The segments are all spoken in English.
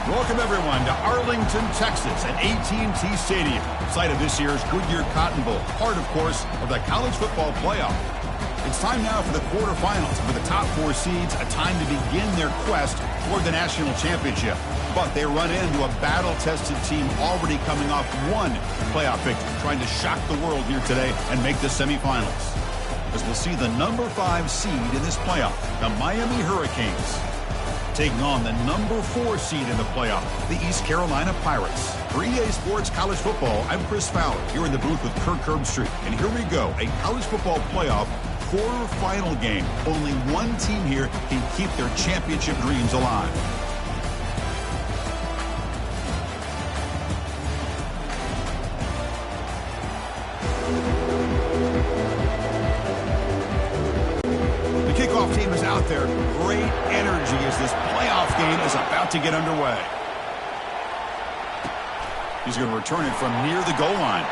Welcome, everyone, to Arlington, Texas at AT&T Stadium, site of this year's Goodyear Cotton Bowl, part, of course, of the college football playoff. It's time now for the quarterfinals, for the top four seeds, a time to begin their quest toward the national championship. But they run into a battle-tested team already coming off one playoff victory, trying to shock the world here today and make the semifinals. As we'll see the number 5 seed in this playoff, the Miami Hurricanes, taking on the number 4 seed in the playoff, the East Carolina Pirates. For EA Sports College Football, I'm Chris Fowler, here in the booth with Kirk Herbstreit. And here we go, a college football playoff quarterfinal game. Only one team here can keep their championship dreams alive. The kickoff team is out there. Great energy as this playoff game is about to get underway. He's going to return it from near the goal line.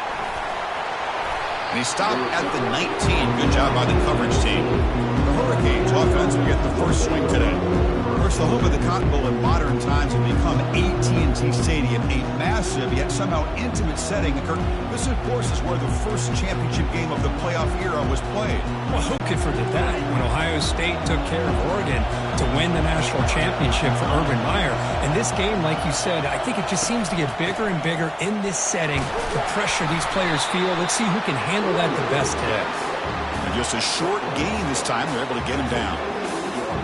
And he stopped at the 19. Good job by the coverage team. The Hurricanes offense will get the first swing today. Of course, the home of the Cotton Bowl in modern times have become AT&T Stadium, a massive yet somehow intimate setting. This, of course, is where the first championship game of the playoff era was played. Well, who could forget that? When Ohio State took care of Oregon to win the national championship for Urban Meyer. And this game, like you said, I think it just seems to get bigger and bigger in this setting. The pressure these players feel. Let's see who can handle that the best today. And just a short gain this time. They're able to get him down.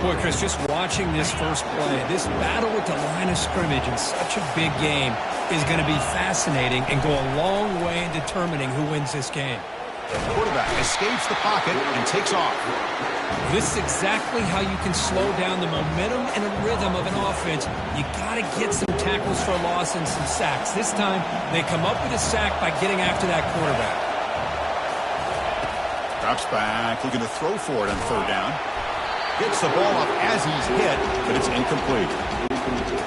Boy, Chris, just watching this first play, this battle with the line of scrimmage in such a big game is going to be fascinating and go a long way in determining who wins this game. The quarterback escapes the pocket and takes off. This is exactly how you can slow down the momentum and a rhythm of an offense. You got to get some tackles for a loss and some sacks. This time, they come up with a sack by getting after that quarterback. Drops back, looking to throw for it on third down. Gets the ball up as he's hit, but it's incomplete.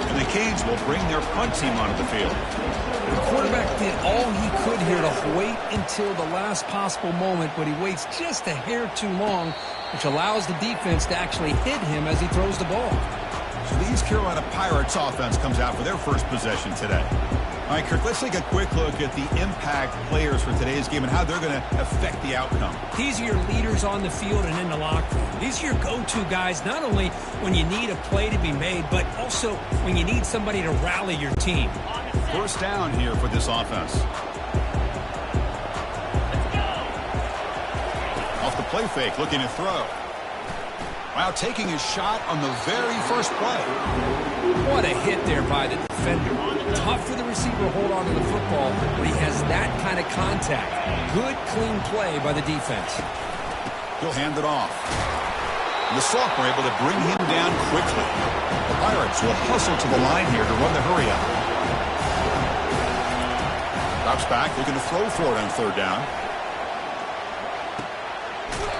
And the Canes will bring their punt team onto the field. The quarterback did all he could here to wait until the last possible moment, but he waits just a hair too long, which allows the defense to actually hit him as he throws the ball. So the East Carolina Pirates offense comes out for their first possession today. All right, Kirk, let's take a quick look at the impact players for today's game and how they're going to affect the outcome. These are your leaders on the field and in the locker room. These are your go-to guys, not only when you need a play to be made, but also when you need somebody to rally your team. First down here for this offense. Off the play fake, looking to throw. Wow, taking his shot on the very first play. What a hit there by the defender. Tough for the receiver to hold on to the football, but he has that kind of contact. Good, clean play by the defense. He'll hand it off. And the sophomore able to bring him down quickly. The Pirates will hustle to the line here to run the hurry up. Drops back, looking to throw for it on third down.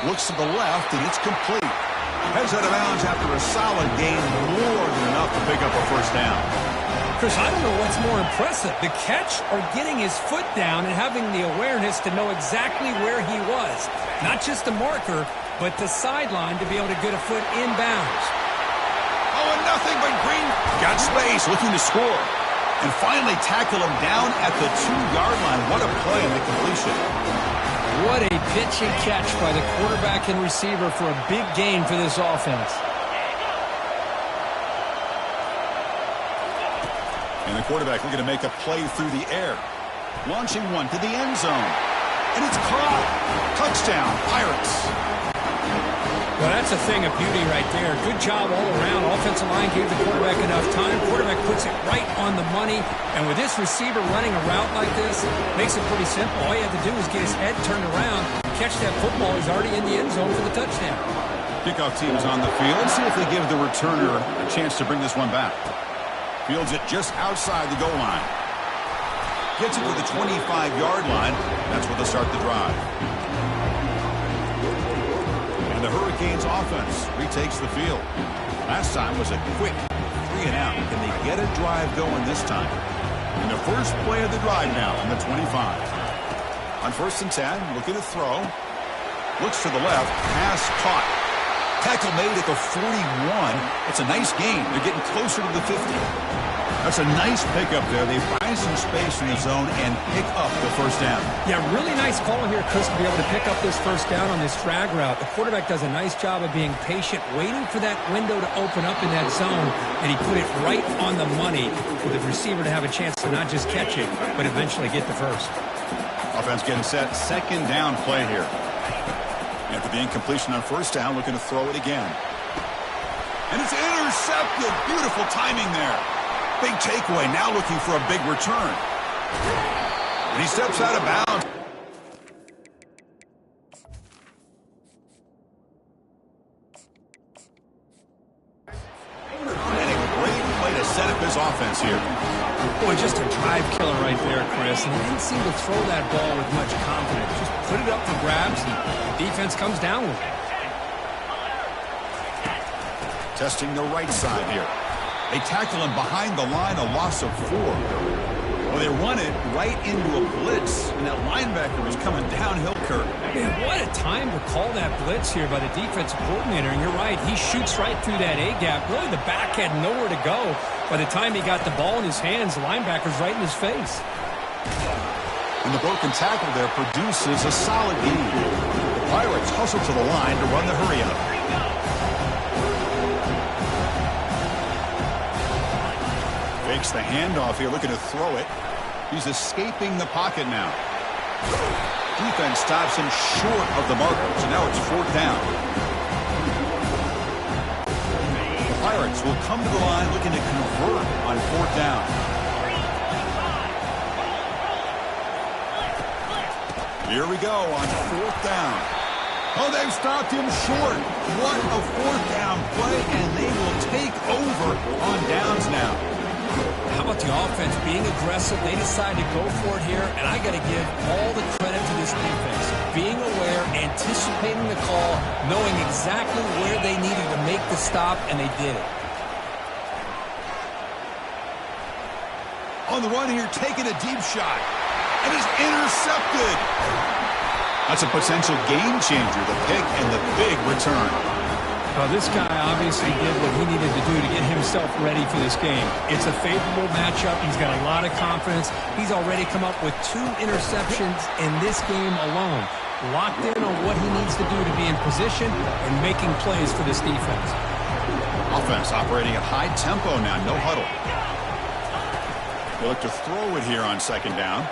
Looks to the left, and it's complete. Heads out of bounds after a solid gain, more than enough to pick up a first down. Chris, I don't know what's more impressive, the catch or getting his foot down and having the awareness to know exactly where he was. Not just the marker, but the sideline to be able to get a foot inbounds. Oh, and nothing but Green got space, looking to score. And finally tackle him down at the 2-yard line. What a play on the completion. What a pitch and catch by the quarterback and receiver for a big gain for this offense. And the quarterback looking to make a play through the air. Launching one to the end zone. And it's caught. Touchdown, Pirates. Well, that's a thing of beauty right there. Good job all around. Offensive line gave the quarterback enough time. Quarterback puts it right on the money. And with this receiver running a route like this, makes it pretty simple. All you have to do is get his head turned around, catch that football. He's already in the end zone for the touchdown. Kickoff team is on the field. Let's see if they give the returner a chance to bring this one back. Fields it just outside the goal line. Gets it to the 25-yard line. That's where they'll start the drive. And the Hurricanes offense retakes the field. Last time was a quick 3-and-out. Can they get a drive going this time? And the first play of the drive now on the 25. On 1st and 10, looking to throw. Looks to the left. Pass caught. Tackle made at the 41. It's a nice gain. They're getting closer to the 50. That's a nice pickup there. They find some space in the zone and pick up the first down. Yeah, really nice call here, Chris, to be able to pick up this first down on this drag route. The quarterback does a nice job of being patient, waiting for that window to open up in that zone, and he put it right on the money for the receiver to have a chance to not just catch it, but eventually get the first. Offense getting set. Second down play here. After the incompletion on first down, looking to throw it again. And it's intercepted. Beautiful timing there. Big takeaway. Now looking for a big return. And he steps out of bounds. And a great way to set up his offense here. Boy, just a drive killer right there, Chris. And he didn't seem to throw that ball with much confidence. Just put it up for grabs, and the defense comes down with it. Testing the right side here. They tackle him behind the line, a loss of 4. Well, they run it right into a blitz, and that linebacker was coming downhill, Kurt. Man, what a time to call that blitz here by the defensive coordinator. And you're right, he shoots right through that A-gap. Really, the back had nowhere to go. By the time he got the ball in his hands, the linebacker's right in his face. And the broken tackle there produces a solid gain. The Pirates hustle to the line to run the hurry-up. Fakes the handoff here, looking to throw it. He's escaping the pocket now. Defense stops him short of the marker, so now it's 4th down. The Pirates will come to the line looking to convert on 4th down. Here we go on 4th down. Oh, they've stopped him short. What a 4th down play, and they will take over on downs now. How about the offense being aggressive? They decide to go for it here, and I got to give all the credit to this defense. Being aware, anticipating the call, knowing exactly where they needed to make the stop, and they did it. On the run here, taking a deep shot, and is intercepted. That's a potential game changer, the pick and the big return. Well, this guy obviously did what he needed to do to get himself ready for this game. It's a favorable matchup. He's got a lot of confidence. He's already come up with 2 interceptions in this game alone. Locked in on what he needs to do to be in position and making plays for this defense. Offense operating at high tempo now, no huddle. They look to throw it here on 2nd down.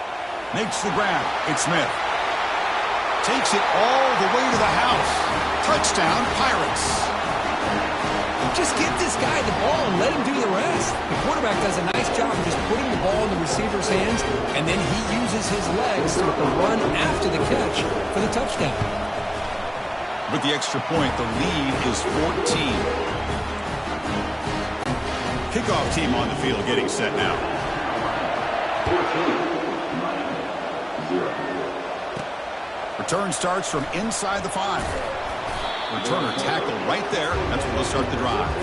Makes the grab. It's Smith. Takes it all the way to the house. Touchdown, Pirates. Just get this guy the ball and let him do the rest. The quarterback does a nice job of just putting the ball in the receiver's hands, and then he uses his legs to run after the catch for the touchdown. With the extra point, the lead is 14. Kickoff team on the field getting set now. 14-0. Return starts from inside the 5. Returner tackle right there. That's what will start the drive.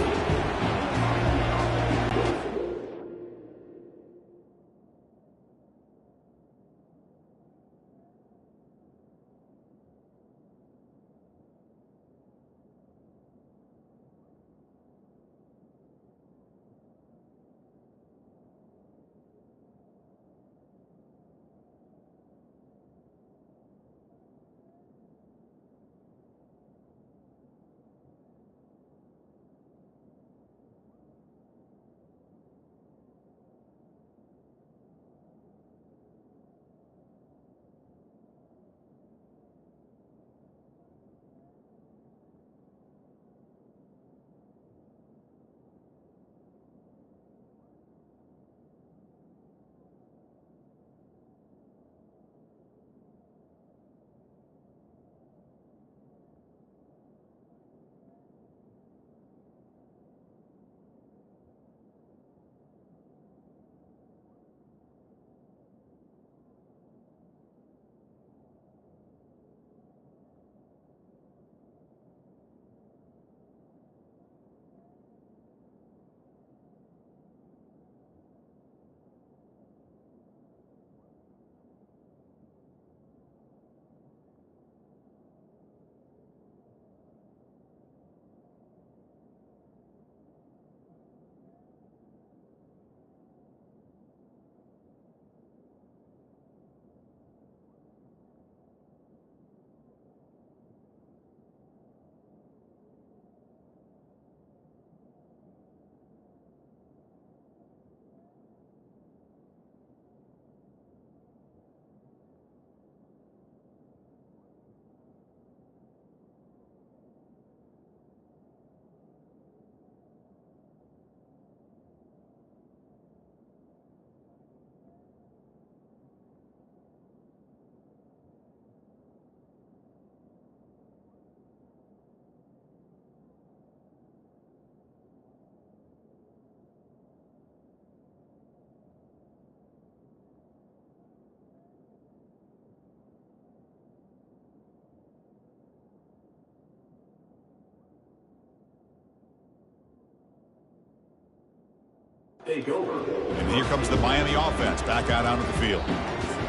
And here comes the Miami offense back out onto the field.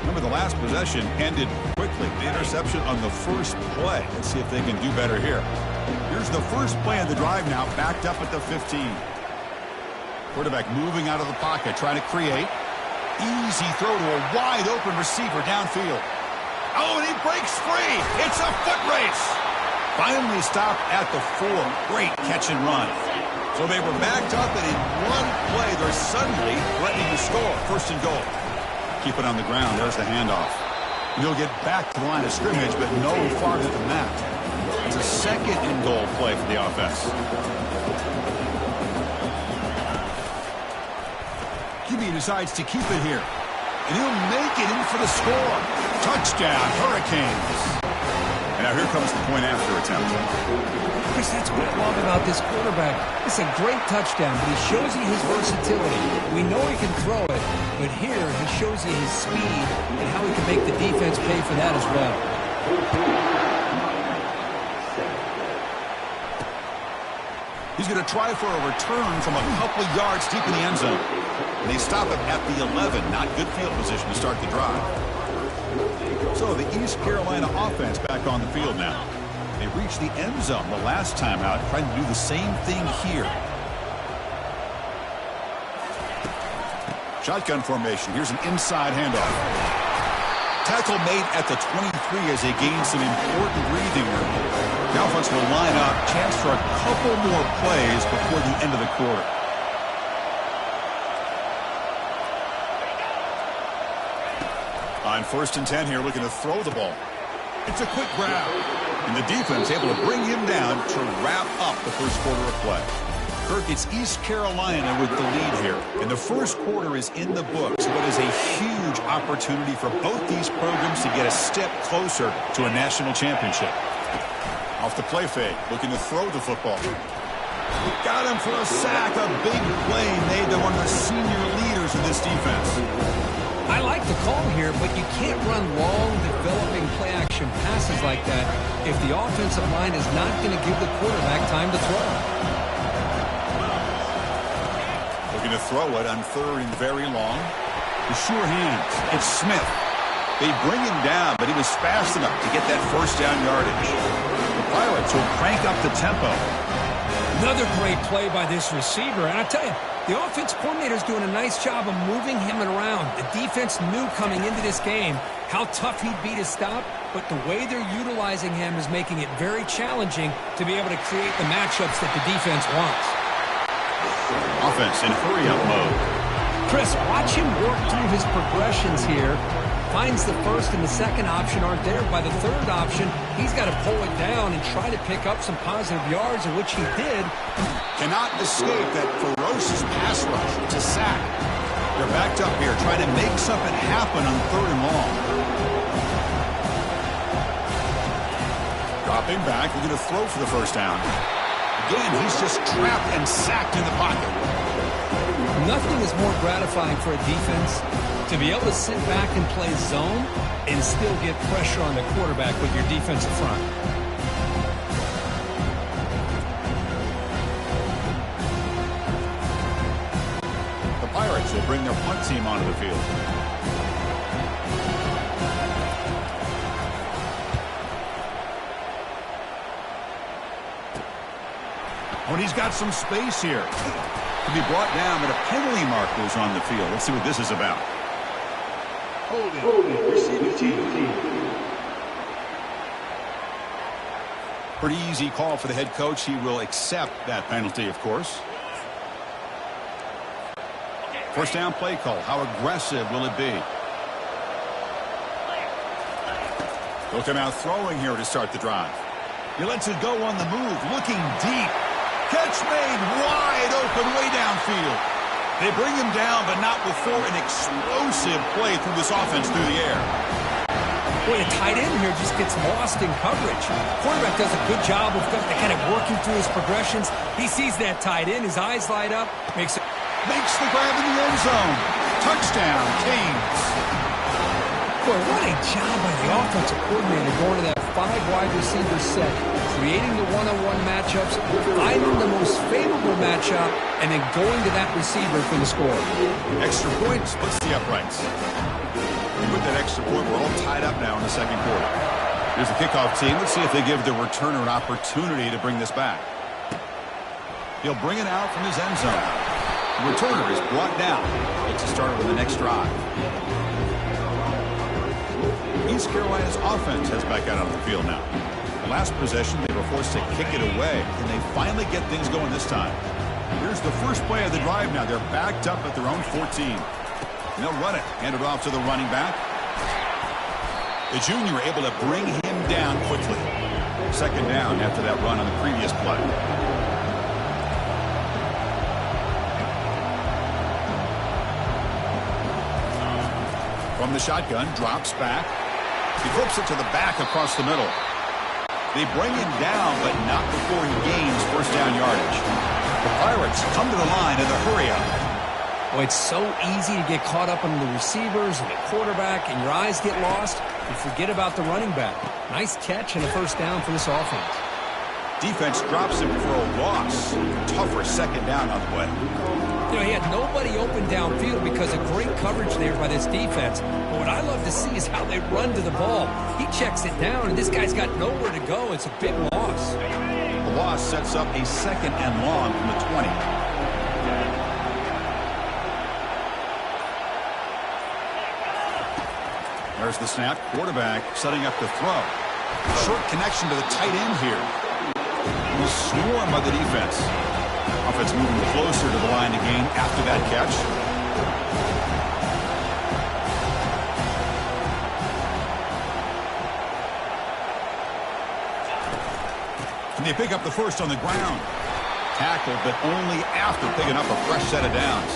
Remember, the last possession ended quickly. The interception on the first play. Let's see if they can do better here. Here's the first play of the drive now, backed up at the 15. Quarterback moving out of the pocket, trying to create. Easy throw to a wide-open receiver downfield. Oh, and he breaks free. It's a foot race. Finally stopped at the 4. Great catch and run. So they were backed up, and in one play, they're suddenly threatening to score. First and goal. Keep it on the ground. There's the handoff. He'll get back to the line of scrimmage, but no farther than that. It's a second and goal play for the offense. QB decides to keep it here. And he'll make it in for the score. Touchdown, Hurricanes. And now here comes the point after attempt. Chris, that's what I love about this quarterback. It's a great touchdown, but he shows you his versatility. We know he can throw it, but here he shows you his speed and how he can make the defense pay for that as well. He's going to try for a return from a couple of yards deep in the end zone. And they stop him at the 11. Not good field position to start the drive. So the East Carolina offense back on the field now. They reached the end zone the last time out, trying to do the same thing here. Shotgun formation. Here's an inside handoff. Tackle made at the 23 as they gain some important breathing room. The offense will line up. Chance for a couple more plays before the end of the quarter. On 1st and 10 here, looking to throw the ball. It's a quick grab. And the defense able to bring him down to wrap up the first quarter of play. Kirk, it's East Carolina with the lead here. And the first quarter is in the books. What is a huge opportunity for both these programs to get a step closer to a national championship. Off the play fake, looking to throw the football. Got him for a sack. A big play made by one of the senior leaders of this defense. I like the call here, but you can't run long, developing play-action passes like that if the offensive line is not going to give the quarterback time to throw. Looking to throw it on 3rd and very long. With sure hands, it's Smith. They bring him down, but he was fast enough to get that first down yardage. The Pirates will crank up the tempo. Another great play by this receiver, and I tell you, the offense coordinator is doing a nice job of moving him around. The defense knew coming into this game how tough he'd be to stop, but the way they're utilizing him is making it very challenging to be able to create the matchups that the defense wants. Offense in hurry-up mode. Chris, watch him work through his progressions here. Finds the first and the second option aren't there. By the third option, he's got to pull it down and try to pick up some positive yards, in which he did. Cannot escape that ferocious pass rush. It's a sack. They're backed up here trying to make something happen on 3rd and long. Dropping back, we're going to throw for the first down. Again, he's just trapped and sacked in the pocket. Nothing is more gratifying for a defense to be able to sit back and play zone and still get pressure on the quarterback with your defensive front. The Pirates will bring their punt team onto the field. Oh, and he's got some space here. To be brought down, but a penalty marker's on the field. Let's see what this is about. Holding, receiving team. Pretty easy call for the head coach. He will accept that penalty, of course. First down play call. How aggressive will it be? They'll come out throwing here to start the drive. He lets it go on the move, looking deep. Catch made wide open way downfield. They bring him down, but not before an explosive play through this offense through the air. Boy, the tight end here just gets lost in coverage. Quarterback does a good job of kind of working through his progressions. He sees that tight end, his eyes light up, makes the grab in the end zone. Touchdown, Canes. Boy, what a job by the offensive coordinator going to that 5 wide receiver set, creating the one-on-one matchups, finding the most favorable matchup, and then going to that receiver for the score. Extra point splits the uprights. And with that extra point, we're all tied up now in the second quarter. Here's the kickoff team. Let's see if they give the returner an opportunity to bring this back. He'll bring it out from his end zone. The returner is brought down. It's a starter with the next drive. East Carolina's offense heads back out on the field now. The last possession, they were forced to kick it away. Can they finally get things going this time? Here's the first play of the drive now. They're backed up at their own 14. And they'll run it. Hand it off to the running back. The junior able to bring him down quickly. Second down after that run on the previous play. From the shotgun, drops back. He flips it to the back across the middle. They bring him down, but not before he gains first down yardage. The Pirates come to the line in the hurry-up. Well, it's so easy to get caught up on the receivers and the quarterback, and your eyes get lost. You forget about the running back. Nice catch and a first down for this offense. Defense drops him for a loss. Tougher second down on the way. You know, he had nobody open downfield because of great coverage there by this defense. But what I love to see is how they run to the ball. He checks it down, and this guy's got nowhere to go. It's a big loss. The loss sets up a second and long from the 20. There's the snap. Quarterback setting up the throw. Short connection to the tight end here. He's swarmed by the defense. Offense moving closer to the line to gain after that catch. And they pick up the first on the ground. Tackled, but only after picking up a fresh set of downs.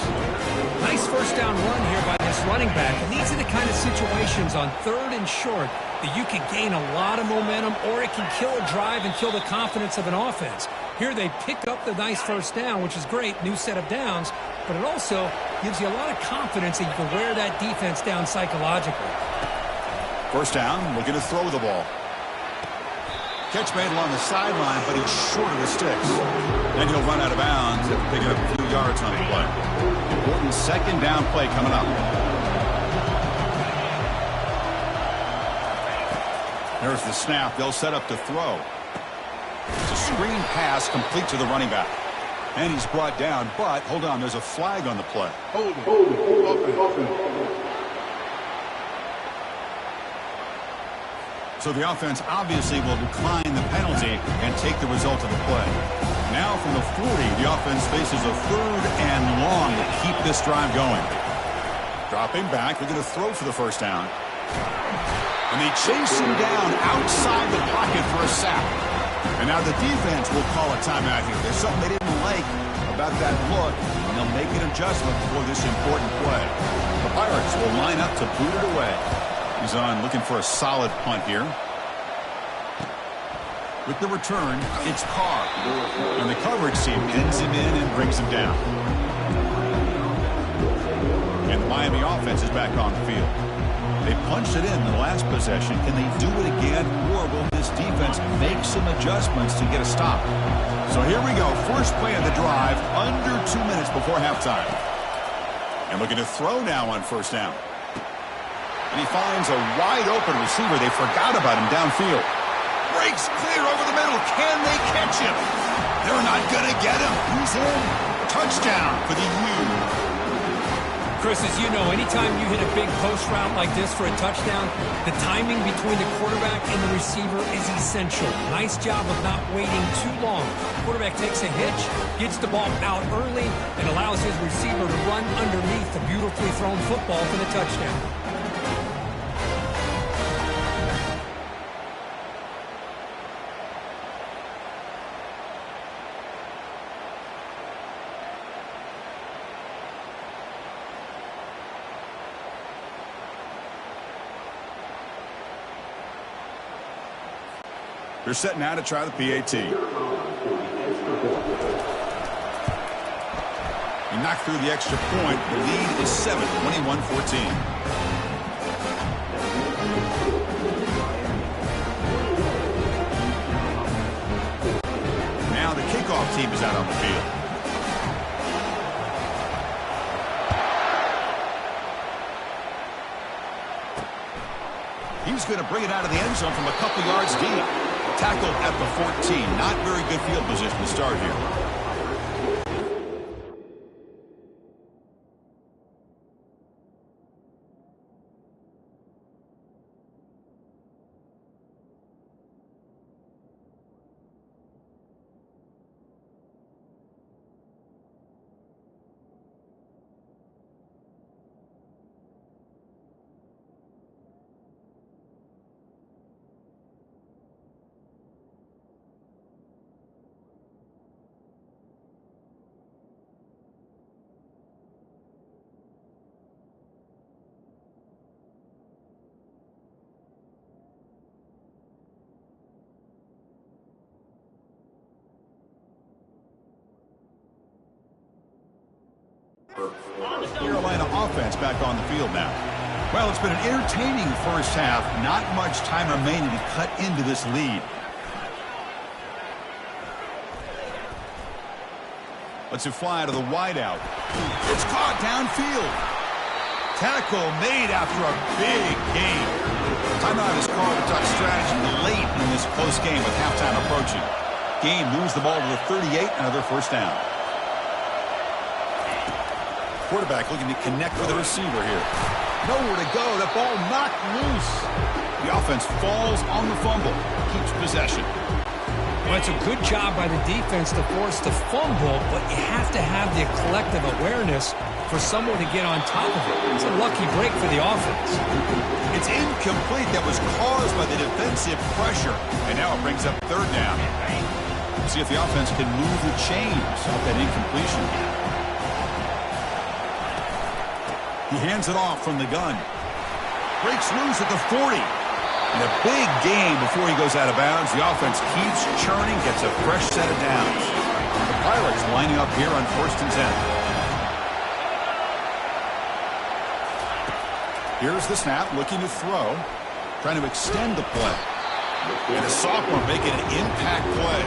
Nice first down run here by this running back. And these are the kind of situations on 3rd and short that you can gain a lot of momentum, or it can kill a drive and kill the confidence of an offense. Here they pick up the nice first down, which is great, new set of downs, but it also gives you a lot of confidence that you can wear that defense down psychologically. First down, looking to throw the ball. Catch made along the sideline, but he's short of the sticks. Then he'll run out of bounds after picking up a few yards on the play. Important second down play coming up. There's the snap. They'll set up to throw. It's a screen pass complete to the running back. And he's brought down, but hold on, there's a flag on the play. Hold it. So the offense obviously will decline the penalty and take the result of the play. Now from the 40, the offense faces a 3rd and long to keep this drive going. Dropping back, they're going to throw for the first down. And they chase him down outside the pocket for a sack. And now the defense will call a timeout here. There's something they didn't like about that look, and they'll make an adjustment for this important play. The Pirates will line up to boot it away. He's on looking for a solid punt here. With the return, it's Carr. And the coverage team pins him in and brings him down. And the Miami offense is back on the field. They punched it in the last possession. Can they do it again, or will this defense make some adjustments to get a stop? So here we go. First play of the drive, under 2 minutes before halftime. And looking to throw now on first down. And he finds a wide-open receiver. They forgot about him downfield. Breaks clear over the middle. Can they catch him? They're not going to get him. He's in. Touchdown for the U. Chris, as you know, anytime you hit a big post route like this for a touchdown, the timing between the quarterback and the receiver is essential. Nice job of not waiting too long. Quarterback takes a hitch, gets the ball out early, and allows his receiver to run underneath the beautifully thrown football for the touchdown. They're setting out to try the PAT. He knocked through the extra point. The lead is 7, 21-14. kickoff team is out on the field. He's going to bring it out of the end zone from a couple yards deep. Tackled at the 14. Not very good field position to start here. Carolina offense back on the field now. Well, it's been an entertaining first half. Not much time remaining to cut into this lead. Let's it fly to the wideout. It's caught downfield. Tackle made after a big gain. Timeout is called to talk strategy late in this close game with halftime approaching. Game moves the ball to the 38, another first down. Quarterback looking to connect with the receiver here. Nowhere to go. That ball knocked loose. The offense falls on the fumble. Keeps possession. Well, it's a good job by the defense to force the fumble, but you have to have the collective awareness for someone to get on top of it. It's a lucky break for the offense. It's incomplete. That was caused by the defensive pressure. And now it brings up third down. See if the offense can move the chains off that incompletion. He hands it off from the gun. Breaks loose at the 40. And a big gain before he goes out of bounds. The offense keeps churning, gets a fresh set of downs. The Pirates lining up here on 1st and 10. Here's the snap, looking to throw. Trying to extend the play. And a sophomore making an impact play.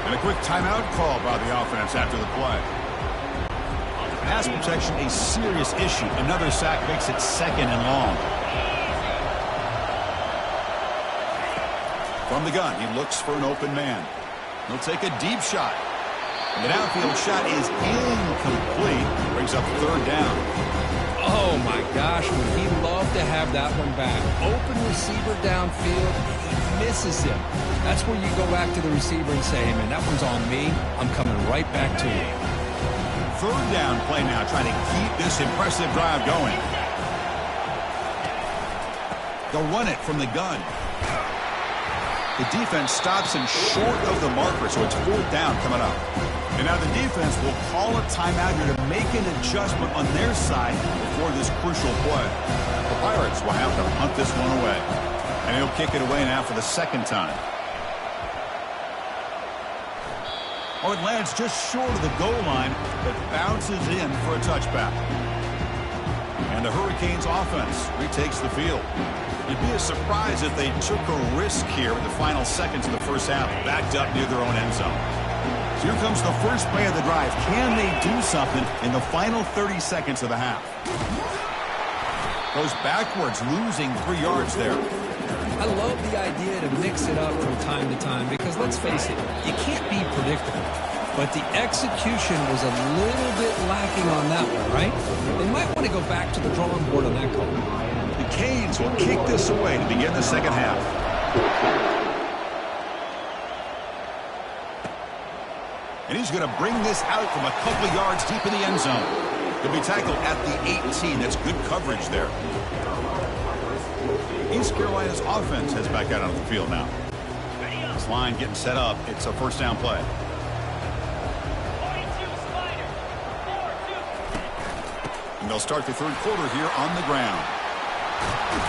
And a quick timeout call by the offense after the play. Pass protection a serious issue. Another sack makes it 2nd and long. From the gun, he looks for an open man. He'll take a deep shot. And the downfield shot is incomplete. Brings up third down. Oh, my gosh, would he love to have that one back. Open receiver downfield, he misses him. That's where you go back to the receiver and say, hey, man, that one's on me. I'm coming right back to you. Third down play now, trying to keep this impressive drive going. They'll run it from the gun. The defense stops him short of the marker, so it's 4th down coming up. And now the defense will call a timeout here to make an adjustment on their side before this crucial play. The Pirates will have to punt this one away. And he'll kick it away now for the 2nd time. Oh, it lands just short of the goal line, but bounces in for a touchback. And the Hurricanes offense retakes the field. It'd be a surprise if they took a risk here in the final seconds of the first half, backed up near their own end zone. So here comes the first play of the drive. Can they do something in the final 30 seconds of the half? Goes backwards, losing 3 yards there. I love the idea to mix it up from time to time because, let's face it, you can't be predictable. But the execution was a little bit lacking on that one, right? They might want to go back to the drawing board on that call. The Canes will kick this away to begin the second half. And he's going to bring this out from a couple of yards deep in the end zone. He'll be tackled at the 18. That's good coverage there. East Carolina's offense heads back out on the field now. This line getting set up. It's a first down play. And they'll start the third quarter here on the ground.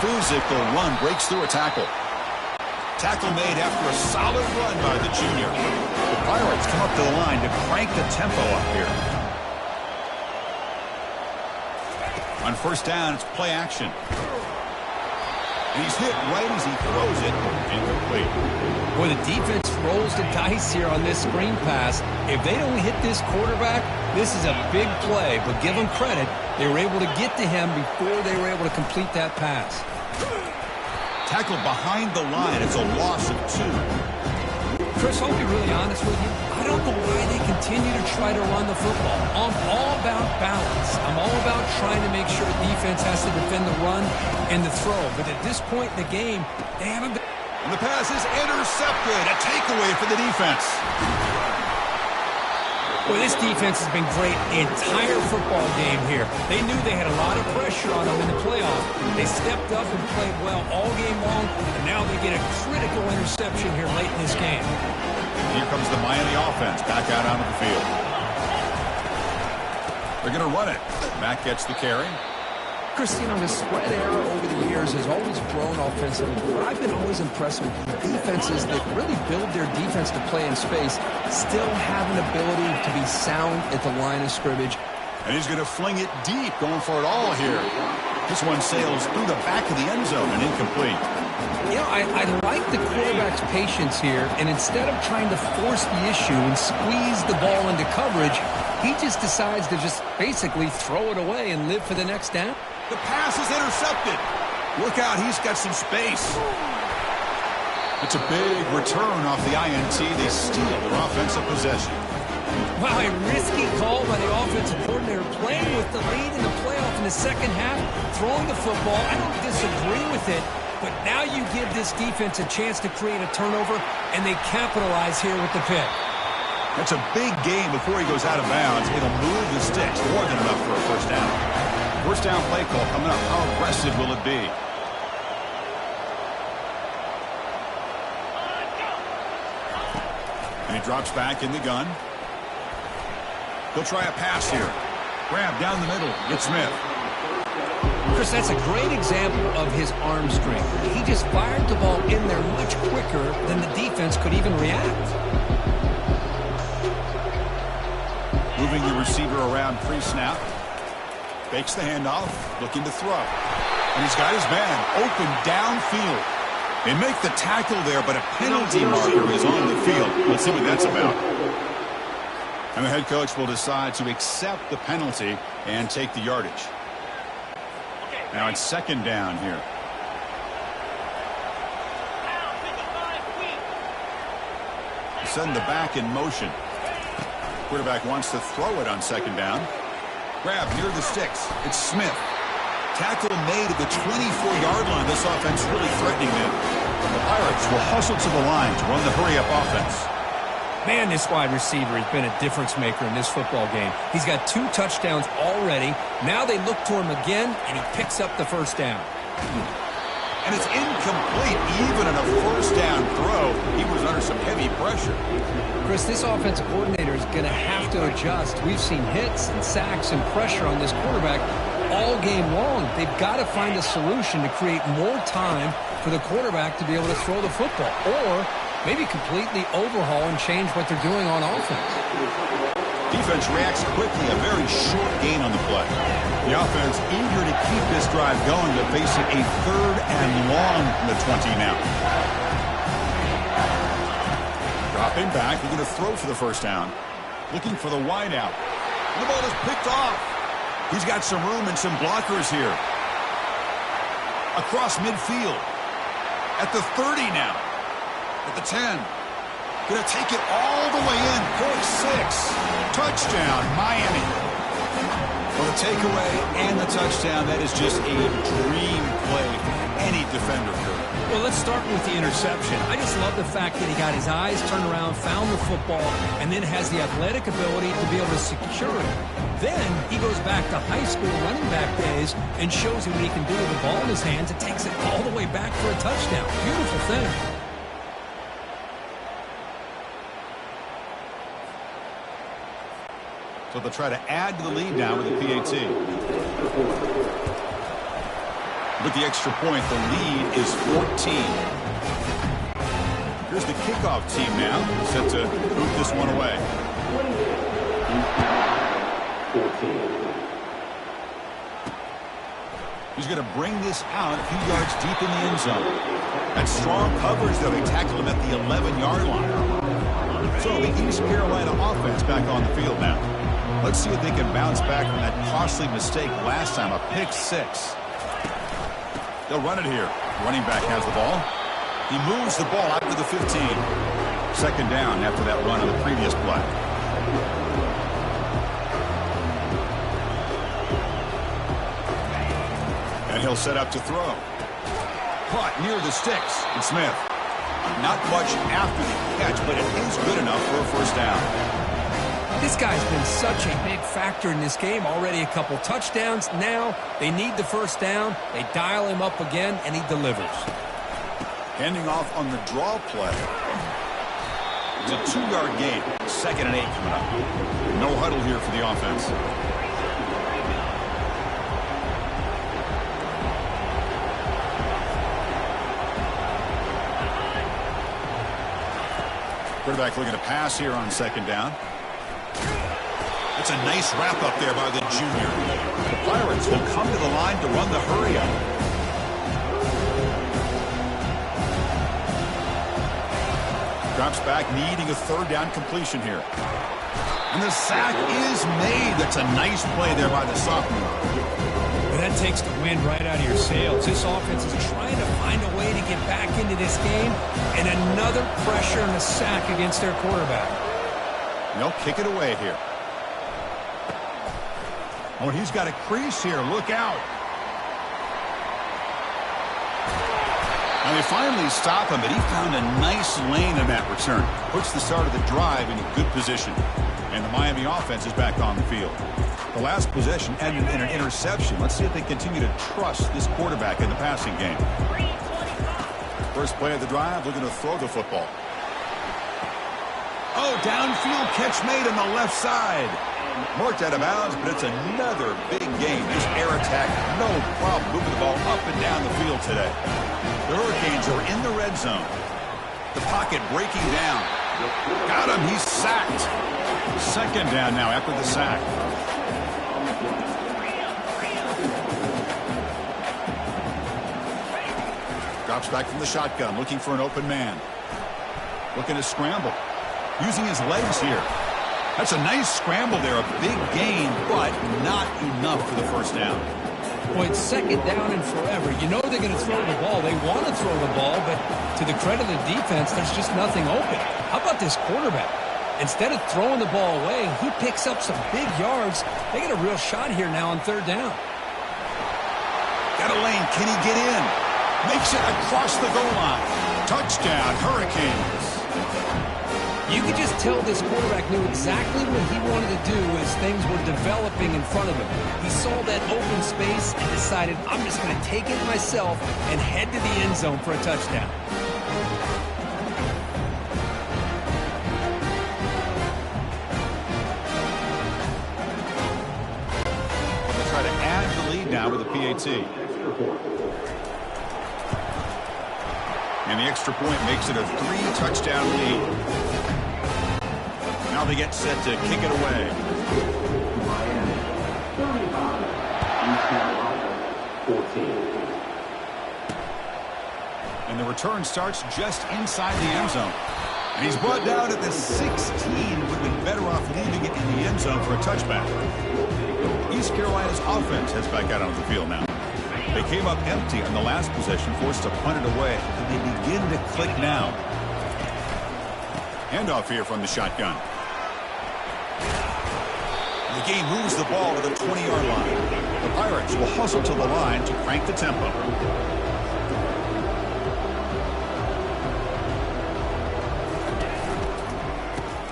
Physical run breaks through a tackle. Tackle made after a solid run by the junior. The Pirates come up to the line to crank the tempo up here. On first down, it's play action. And he's hit right as he throws it. Incomplete. Boy, the defense rolls the dice here on this screen pass. If they don't hit this quarterback, this is a big play. But give them credit. They were able to get to him before they were able to complete that pass. Tackled behind the line. It's a loss of 2. Chris, I'll be really honest with you. I don't know why they continue to try to run the football. I'm all about balance. I'm all about trying to make sure defense has to defend the run and the throw. But at this point in the game, they haven't been... And the pass is intercepted. A takeaway for the defense. Well, this defense has been great the entire football game here. They knew they had a lot of pressure on them in the playoffs. They stepped up and played well all game long, and now they get a critical interception here late in this game. Here comes the Miami offense back out onto the field. They're going to run it. Mack gets the carry. Christine, the spread era over the years has always grown offensively, but I've been always impressed with the defenses that really build their defense to play in space, still have an ability to be sound at the line of scrimmage. And he's going to fling it deep, going for it all here. This one sails through the back of the end zone and incomplete. You know, I like the quarterback's patience here, and instead of trying to force the issue and squeeze the ball into coverage, he just decides to just basically throw it away and live for the next down. The pass is intercepted. Look out, he's got some space. It's a big return off the INT. They steal their offensive possession. Wow, a risky call by the offensive coordinator, playing with the lead in the playoff in the second half, throwing the football. I don't disagree with it, but now you give this defense a chance to create a turnover, and they capitalize here with the pick. That's a big game before he goes out of bounds. It'll move the sticks more than enough for a first down. First down play call coming up. How aggressive will it be? And he drops back in the gun. He'll try a pass here. Grab down the middle. It's Smith. Chris, that's a great example of his arm strength. He just fired the ball in there much quicker than the defense could even react. Moving the receiver around pre-snap. Fakes the handoff, looking to throw. And he's got his man open downfield. They make the tackle there, but a penalty marker is on the field. Let's see what that's about. And the head coach will decide to accept the penalty and take the yardage. Now it's second down here. Send the back in motion. Quarterback wants to throw it on second down. Grab near the sticks. It's Smith. Tackle made at the 24-yard line. This offense really threatening them. The Pirates will hustle to the line to run the hurry-up offense. Man, this wide receiver has been a difference maker in this football game. He's got 2 touchdowns already. Now they look to him again, and he picks up the first down. And it's incomplete. Even in a first down throw, he was under some heavy pressure. Chris, this offensive coordinator is going to have to adjust. We've seen hits and sacks and pressure on this quarterback all game long. They've got to find a solution to create more time for the quarterback to be able to throw the football, or maybe completely overhaul and change what they're doing on offense. Defense reacts quickly, a very short gain on the play. The offense eager to keep this drive going, but facing a third and long from the 20 now. Dropping back, looking to throw for the first down. Looking for the wide out. And the ball is picked off. He's got some room and some blockers here. Across midfield. At the 30 now. At the 10. Going to take it all the way in. Pick 6. Touchdown, Miami. Well, the takeaway and the touchdown, that is just a dream play for any defender could. Well, let's start with the interception. I just love the fact that he got his eyes turned around, found the football, and then has the athletic ability to be able to secure it. Then he goes back to high school running back days and shows you what he can do with the ball in his hands. It takes it all the way back for a touchdown. Beautiful thing. So they'll try to add to the lead now with the PAT. With the extra point, the lead is 14. Here's the kickoff team now, set to boot this one away. 14. He's going to bring this out a few yards deep in the end zone. That's strong coverage, though. They tackle him at the 11-yard line. So the East Carolina offense back on the field now. Let's see if they can bounce back from that costly mistake last time, a pick six. They'll run it here. Running back has the ball. He moves the ball out to the 15. Second down after that run on the previous play. And he'll set up to throw. Caught near the sticks. And Smith. Not much after the catch, but it is good enough for a first down. This guy's been such a big factor in this game. Already a couple touchdowns. Now they need the first down. They dial him up again, and he delivers. Handing off on the draw play. It's a 2-yard gain. 2nd and 8 coming up. No huddle here for the offense. Quarterback looking to pass here on 2nd down. It's a nice wrap up there by the junior. The Pirates will come to the line to run the hurry up. Drops back, needing a 3rd down completion here. And the sack is made. That's a nice play there by the sophomore. Well, that takes the wind right out of your sails. This offense is trying to find a way to get back into this game, and another pressure and a sack against their quarterback. They'll kick it away here. Oh, he's got a crease here. Look out. Now they finally stop him, but he found a nice lane in that return. Puts the start of the drive in a good position. And the Miami offense is back on the field. The last possession ended in an interception. Let's see if they continue to trust this quarterback in the passing game. First play of the drive, looking to throw the football. Oh, downfield catch made on the left side. Marked out of bounds, but it's another big game. This air attack, no problem moving the ball up and down the field today. The Hurricanes are in the red zone. The pocket breaking down. Got him. He's sacked. 2nd down now after the sack. Drops back from the shotgun, looking for an open man. Looking to scramble. Using his legs here. That's a nice scramble there, a big gain, but not enough for the first down. Boy, it's 2nd down and forever. You know they're going to throw the ball. They want to throw the ball, but to the credit of the defense, there's just nothing open. How about this quarterback? Instead of throwing the ball away, he picks up some big yards. They get a real shot here now on 3rd down. Got a lane. Can he get in? Makes it across the goal line. Touchdown, Hurricanes. You could just tell this quarterback knew exactly what he wanted to do as things were developing in front of him. He saw that open space and decided, I'm just going to take it myself and head to the end zone for a touchdown. They'll try to add the lead now with a PAT. And the extra point makes it a 3-touchdown lead. Now they get set to kick it away. And the return starts just inside the end zone. And he's brought down at the 16. Would have been better off leaving it in the end zone for a touchback. East Carolina's offense heads back out onto the field now. They came up empty on the last possession, forced to punt it away. And they begin to click now. Handoff here from the shotgun. The game moves the ball to the 20-yard line. The Pirates will hustle to the line to crank the tempo.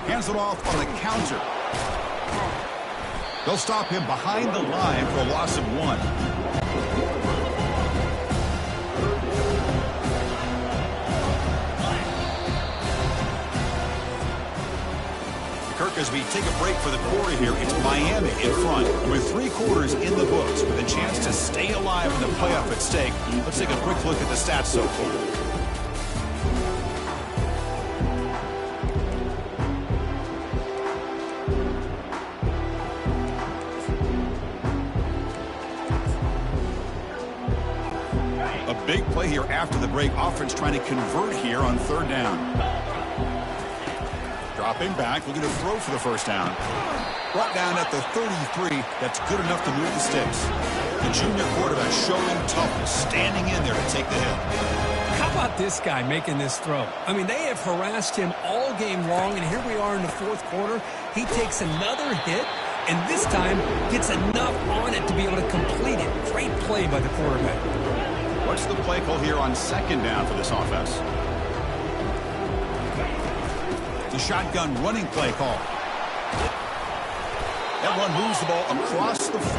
Hands it off on the counter. They'll stop him behind the line for a loss of 1. Kirk, as we take a break for the quarter here, it's Miami in front. With 3 quarters in the books, with a chance to stay alive in the playoff at stake. Let's take a quick look at the stats so far. Big play here after the break. Offense trying to convert here on third down. Dropping back, looking to throw for the first down. Brought down at the 33. That's good enough to move the sticks. The junior quarterback showing toughness, standing in there to take the hit. How about this guy making this throw? I mean, they have harassed him all game long, and here we are in the fourth quarter. He takes another hit, and this time gets enough on it to be able to complete it. Great play by the quarterback. What's the play call here on second down for this offense? The shotgun running play call. That one moves the ball across the 40.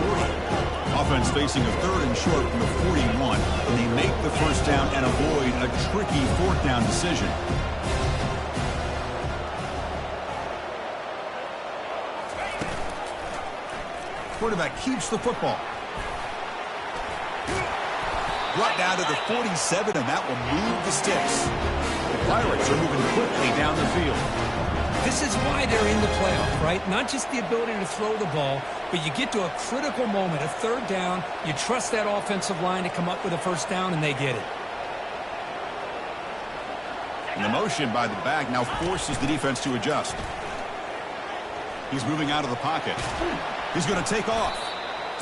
Offense facing a third and short from the 41, and they make the first down and avoid a tricky fourth down decision. Quarterback keeps the football. Brought down to the 47, and that will move the sticks. The Pirates are moving quickly down the field. This is why they're in the playoff, right? Not just the ability to throw the ball, but you get to a critical moment, a third down, you trust that offensive line to come up with a first down, and they get it. And the motion by the back now forces the defense to adjust. He's moving out of the pocket. He's going to take off.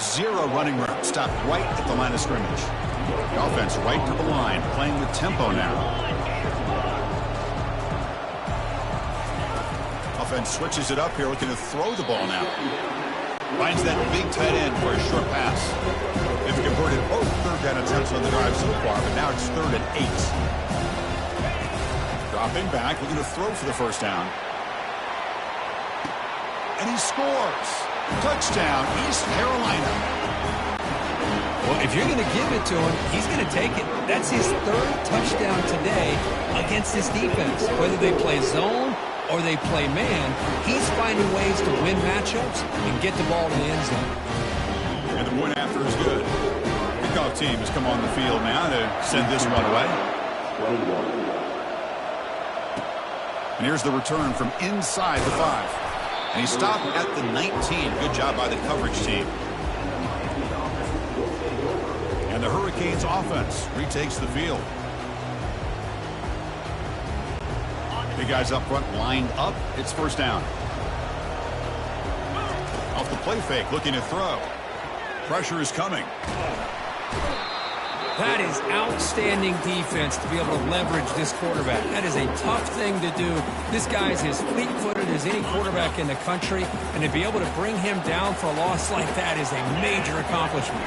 Zero running room. Stopped right at the line of scrimmage. The offense right to the line, playing with tempo now. Offense switches it up here, looking to throw the ball now. Finds that big tight end for a short pass. They've converted both third down attempts on the drive so far, but now it's 3rd and 8. Dropping back, looking to throw for the first down. And he scores. Touchdown, East Carolina. Well, if you're going to give it to him, he's going to take it. That's his 3rd touchdown today against this defense. Whether they play zone or they play man, he's finding ways to win matchups and get the ball in the end zone. And the point after is good. Kickoff team has come on the field now to send this one away. And here's the return from inside the 5. And he stopped at the 19. Good job by the coverage team. And the Hurricanes offense retakes the field. Big guys up front lined up. It's first down. Off the play fake, looking to throw. Pressure is coming. That is outstanding defense to be able to leverage this quarterback. That is a tough thing to do. This guy is as fleet-footed as any quarterback in the country, and to be able to bring him down for a loss like that is a major accomplishment.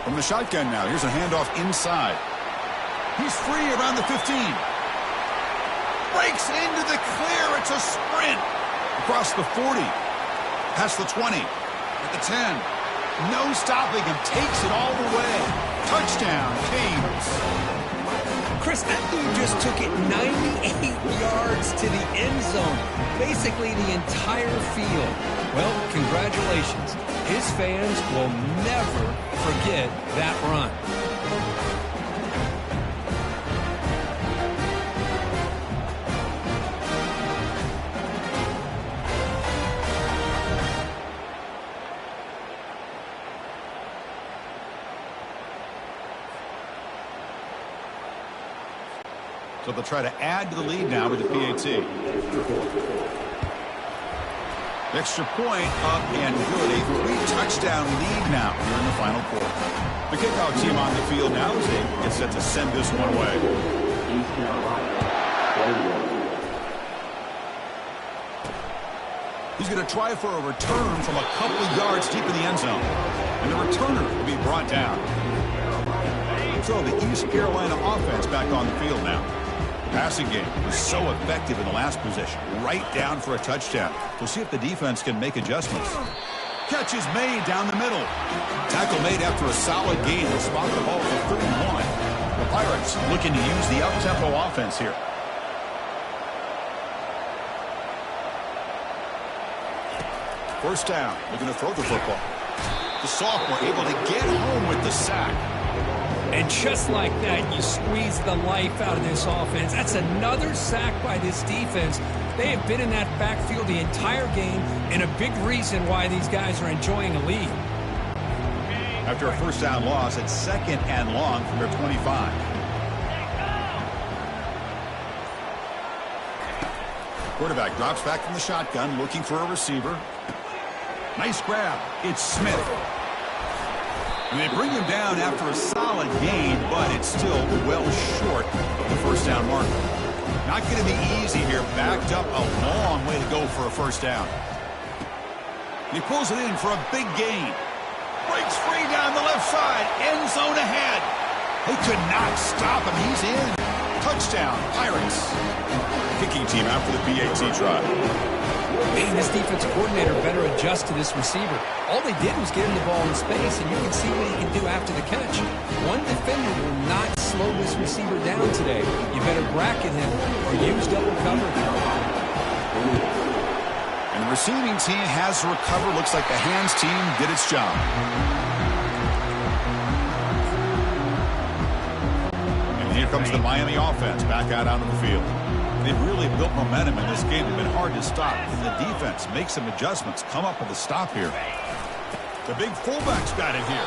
From the shotgun now, here's a handoff inside. He's free around the 15. Breaks into the clear. It's a sprint. Across the 40. Past the 20. At the 10. No stopping him. Takes it all the way. Touchdown, Canes. Chris, that dude just took it 98 yards to the end zone. Basically the entire field. Well, congratulations. His fans will never forget that run. So they'll try to add to the lead now with the PAT. Extra point up and good. A 3-touchdown lead now here in the final quarter. The kickoff team on the field now as they get set to send this one away. He's going to try for a return from a couple of yards deep in the end zone. And the returner will be brought down. So the East Carolina offense back on the field now. Passing game was so effective in the last possession. Right down for a touchdown. We'll see if the defense can make adjustments. Catch is made down the middle. Tackle made after a solid gain. They'll spot the ball for 31. The Pirates looking to use the up-tempo offense here. First down. Looking to throw the football. The sophomore able to get home with the sack. And just like that, you squeeze the life out of this offense. That's another sack by this defense. They have been in that backfield the entire game, and a big reason why these guys are enjoying a lead. After a first down loss, it's 2nd and long from their 25. Quarterback drops back from the shotgun, looking for a receiver. Nice grab. It's Smith. And they bring him down after a solid gain, but it's still well short of the first down marker. Not going to be easy here. Backed up a long way to go for a first down. He pulls it in for a big gain. Breaks free down the left side. End zone ahead. They could not stop him. He's in. Touchdown, Pirates. Kicking team out for the PAT try. Man, this defensive coordinator better adjust to this receiver. All they did was get him the ball in space, and you can see what he can do after the catch. One defender will not slow this receiver down today. You better bracket him or use double cover. And the receiving team has to recover. Looks like the hands team did its job. And here comes the Miami offense back out onto the field. They've really built momentum in this game. They've been hard to stop. And the defense makes some adjustments. Come up with a stop here. The big fullback's got it here.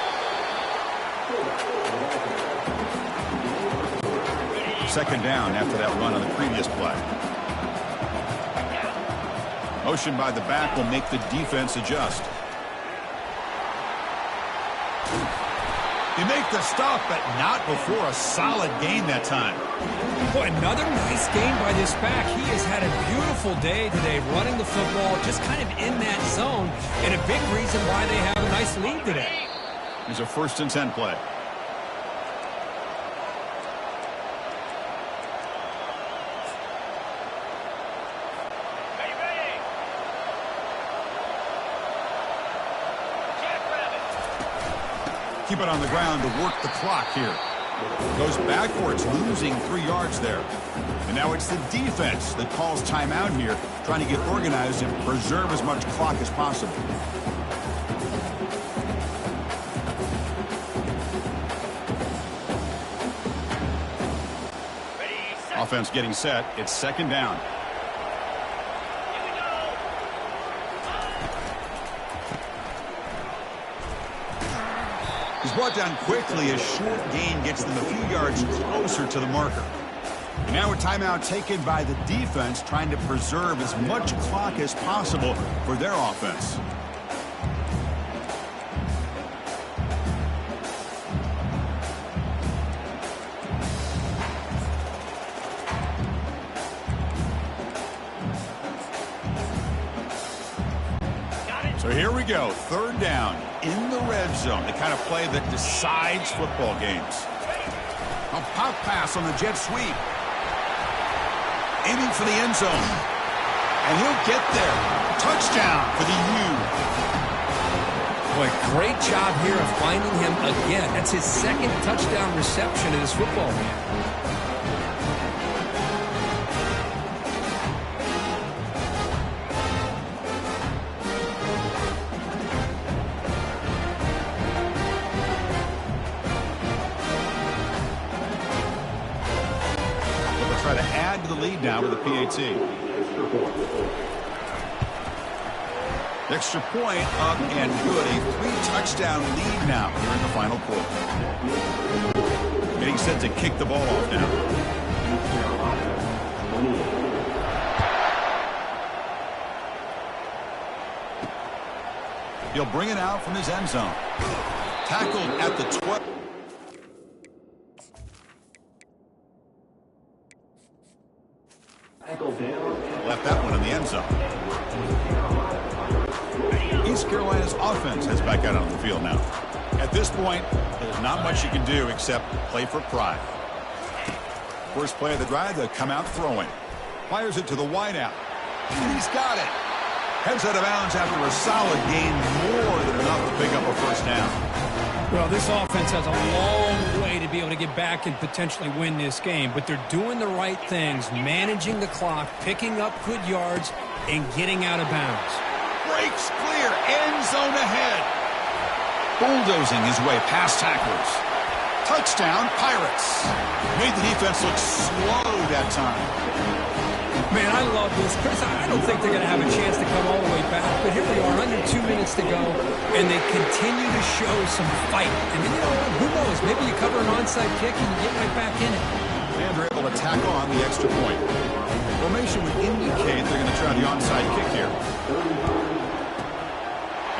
2nd down after that run on the previous play. Motion by the back will make the defense adjust. You make the stop, but not before a solid gain that time. Boy, another nice game by this back. He has had a beautiful day today running the football, just kind of in that zone, and a big reason why they have a nice lead today. Here's a 1st and 10 play. Keep it on the ground to work the clock here. Goes backwards, losing 3 yards there. And now it's the defense that calls timeout here, trying to get organized and preserve as much clock as possible. Offense getting set. It's 2nd down. He's brought down quickly. A short gain gets them a few yards closer to the marker. And now a timeout taken by the defense, trying to preserve as much clock as possible for their offense. So here we go, 3rd down in the red zone. The kind of play that decides football games. A pop pass on the jet sweep. Aiming for the end zone. And he'll get there. Touchdown for the U. Boy, great job here of finding him again. That's his 2nd touchdown reception in this football game. Try to add to the lead now with the PAT. Extra point up and good. A 3-touchdown lead now here in the final quarter. Getting set to kick the ball off now. He'll bring it out from his end zone. Tackled at the 12. Left that one in the end zone. East Carolina's offense heads back out on the field now. At this point, there's not much you can do except play for pride. First play of the drive, they come out throwing. Fires it to the wideout. And he's got it. Heads out of bounds after a solid gain, more than enough to pick up a first down. Well, this offense has a long way to be able to get back and potentially win this game, but they're doing the right things, managing the clock, picking up good yards, and getting out of bounds. Breaks clear, end zone ahead. Bulldozing his way past tacklers. Touchdown, Pirates. Made the defense look slow that time. Man, I love this. Chris, I don't think they're going to have a chance to come all the way back, but here they are, under 2 minutes to go, and they continue to show some fight. And you know what? Who knows? Maybe you cover an onside kick and you get right back in it. And they're able to tack on the extra point. Formation would indicate they're going to try the onside kick here.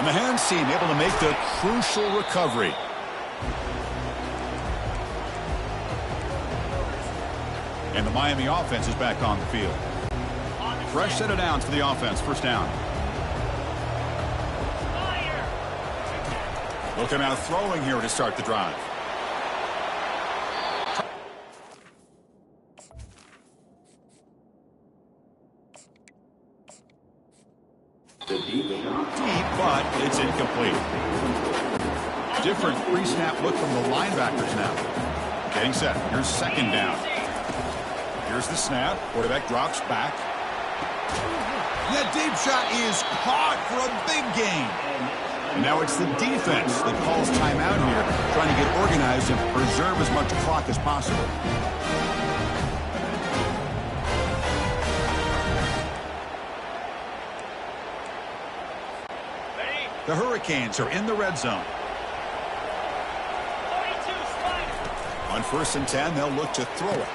And the hands team able to make the crucial recovery. And the Miami offense is back on the field. Fresh set of downs for the offense. First down. Looking out throwing here to start the drive. Deep, but it's incomplete. Different pre-snap look from the linebackers now. Getting set. Here's second down. Here's the snap. Quarterback drops back. That deep shot is caught for a big gain. And now it's the defense that calls timeout here, trying to get organized and preserve as much clock as possible. The Hurricanes are in the red zone. On 1st and 10, they'll look to throw it.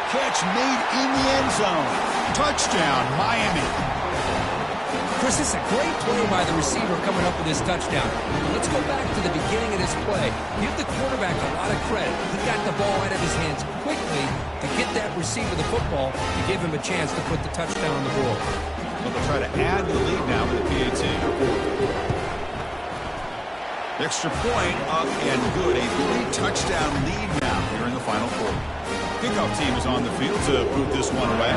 Catch made in the end zone. Touchdown, Miami. Chris, it's a great play by the receiver coming up with this touchdown. Let's go back to the beginning of this play. Give the quarterback a lot of credit. He got the ball out of his hands quickly to get that receiver the football to give him a chance to put the touchdown on the board. They'll try to add to the lead now with the PAT. Extra point up and good. A 3-touchdown lead now here in the final quarter. Kickoff team is on the field to boot this one away.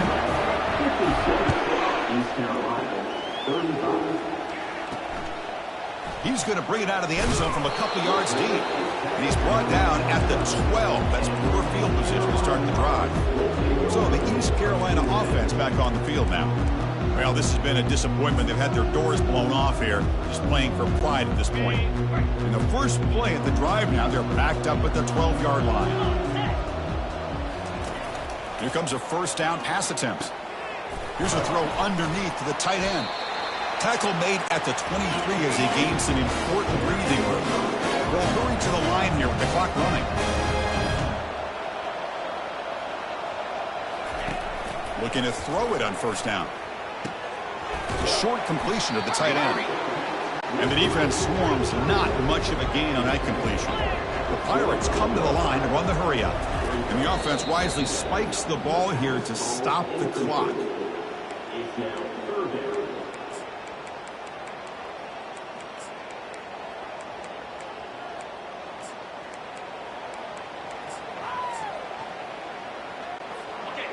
He's going to bring it out of the end zone from a couple yards deep. And he's brought down at the 12. That's poor field position to start the drive. So the East Carolina offense back on the field now. Well, this has been a disappointment. They've had their doors blown off here, just playing for pride at this point. In the first play of the drive now, they're backed up at the 12-yard line. Here comes a first down pass attempt. Here's a throw underneath to the tight end. Tackle made at the 23 as he gains some important breathing room. We'll hurry to the line here with the clock running. Looking to throw it on first down. A short completion of the tight end. And the defense swarms, not much of a gain on that completion. The Pirates come to the line to run the hurry up. And the offense wisely spikes the ball here to stop the clock.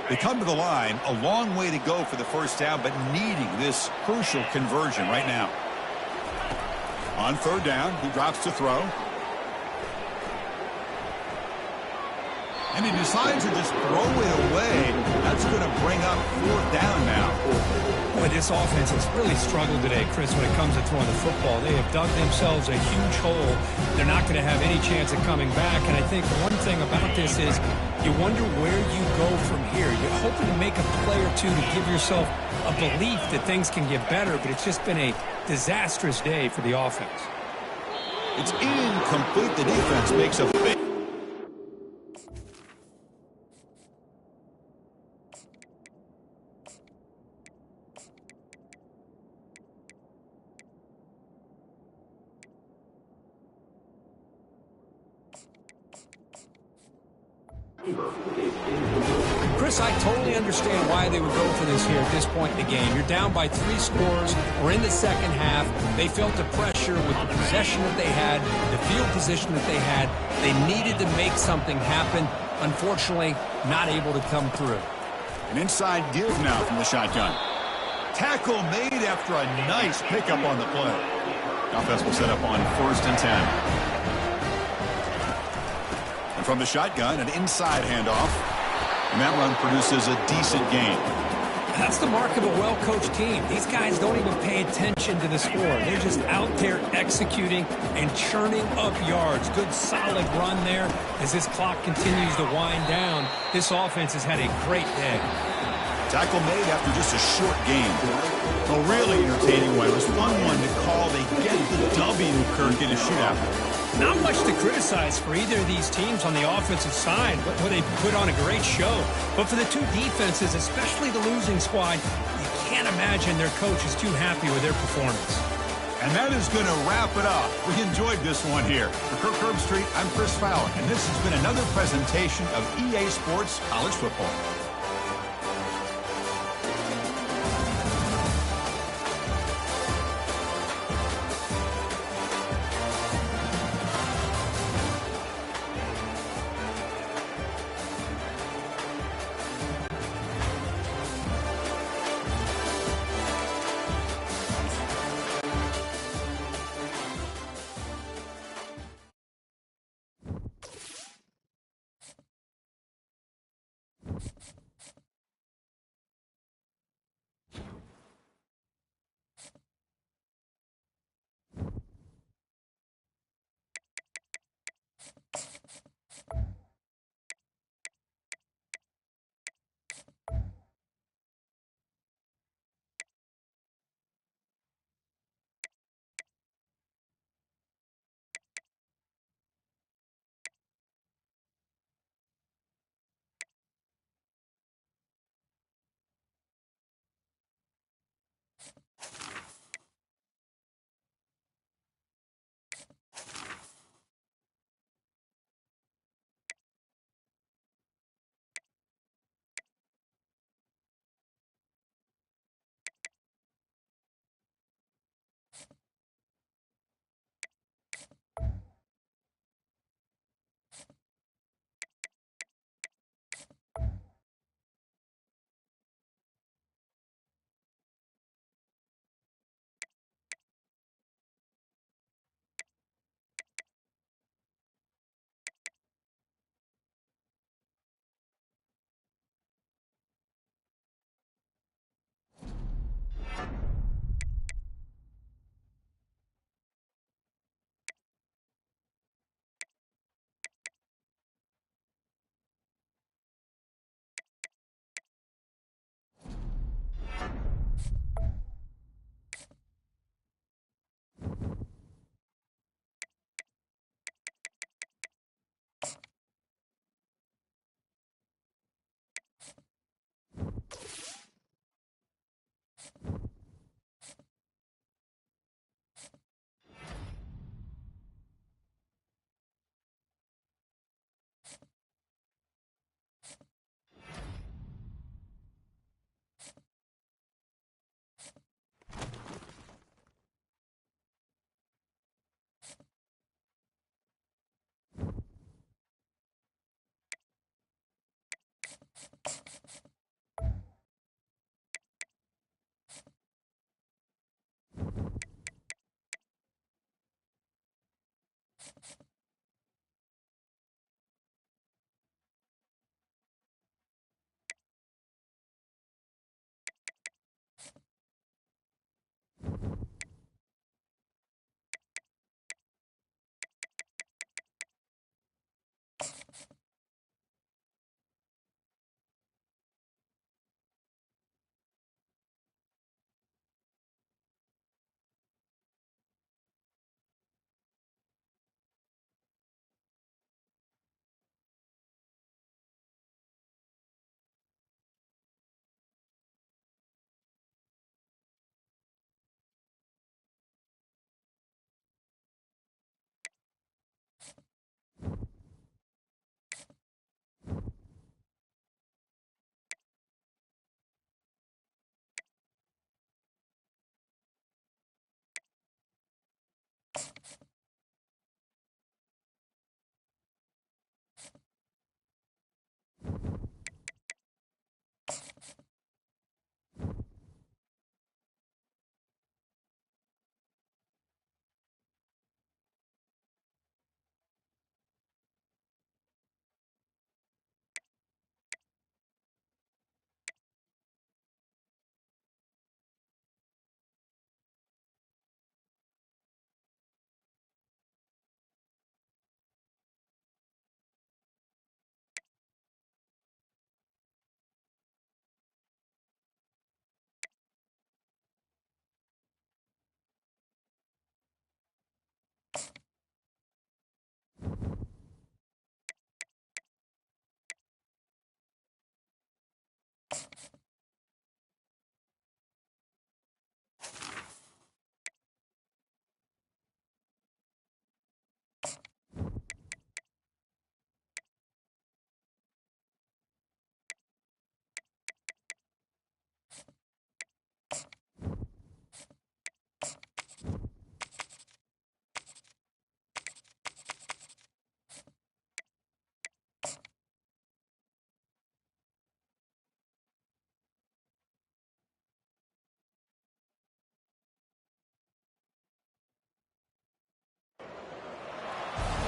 They come to the line, a long way to go for the first down, but needing this crucial conversion right now. On third down, he drops to throw. And he decides to just throw it away. That's going to bring up fourth down now. Boy, this offense has really struggled today, Chris, when it comes to throwing the football. They have dug themselves a huge hole. They're not going to have any chance of coming back. And I think one thing about this is you wonder where you go from here. You're hoping to make a play or two to give yourself a belief that things can get better, but it's just been a disastrous day for the offense. It's incomplete. The defense makes a big... Chris, I totally understand why they would go for this here at this point in the game. You're down by 3 scores. We're in the second half. They felt the pressure with the possession that they had, the field position that they had. They needed to make something happen. Unfortunately, not able to come through. An inside give now from the shotgun. Tackle made after a nice pickup on the play. Offense will set up on 1st and 10. And from the shotgun, an inside handoff. And that run produces a decent gain. That's the mark of a well-coached team. These guys don't even pay attention to the score. They're just out there executing and churning up yards. Good, solid run there. As this clock continues to wind down, this offense has had a great day. Tackle made after just a short gain. A really entertaining one. It was fun one to call. They get the W, Kirk, in a shootout. Not much to criticize for either of these teams on the offensive side, where they put on a great show. But for the two defenses, especially the losing squad, you can't imagine their coach is too happy with their performance. And that is going to wrap it up. We enjoyed this one here. For Kirk Herbstreit, I'm Chris Fowler, and this has been another presentation of EA Sports College Football.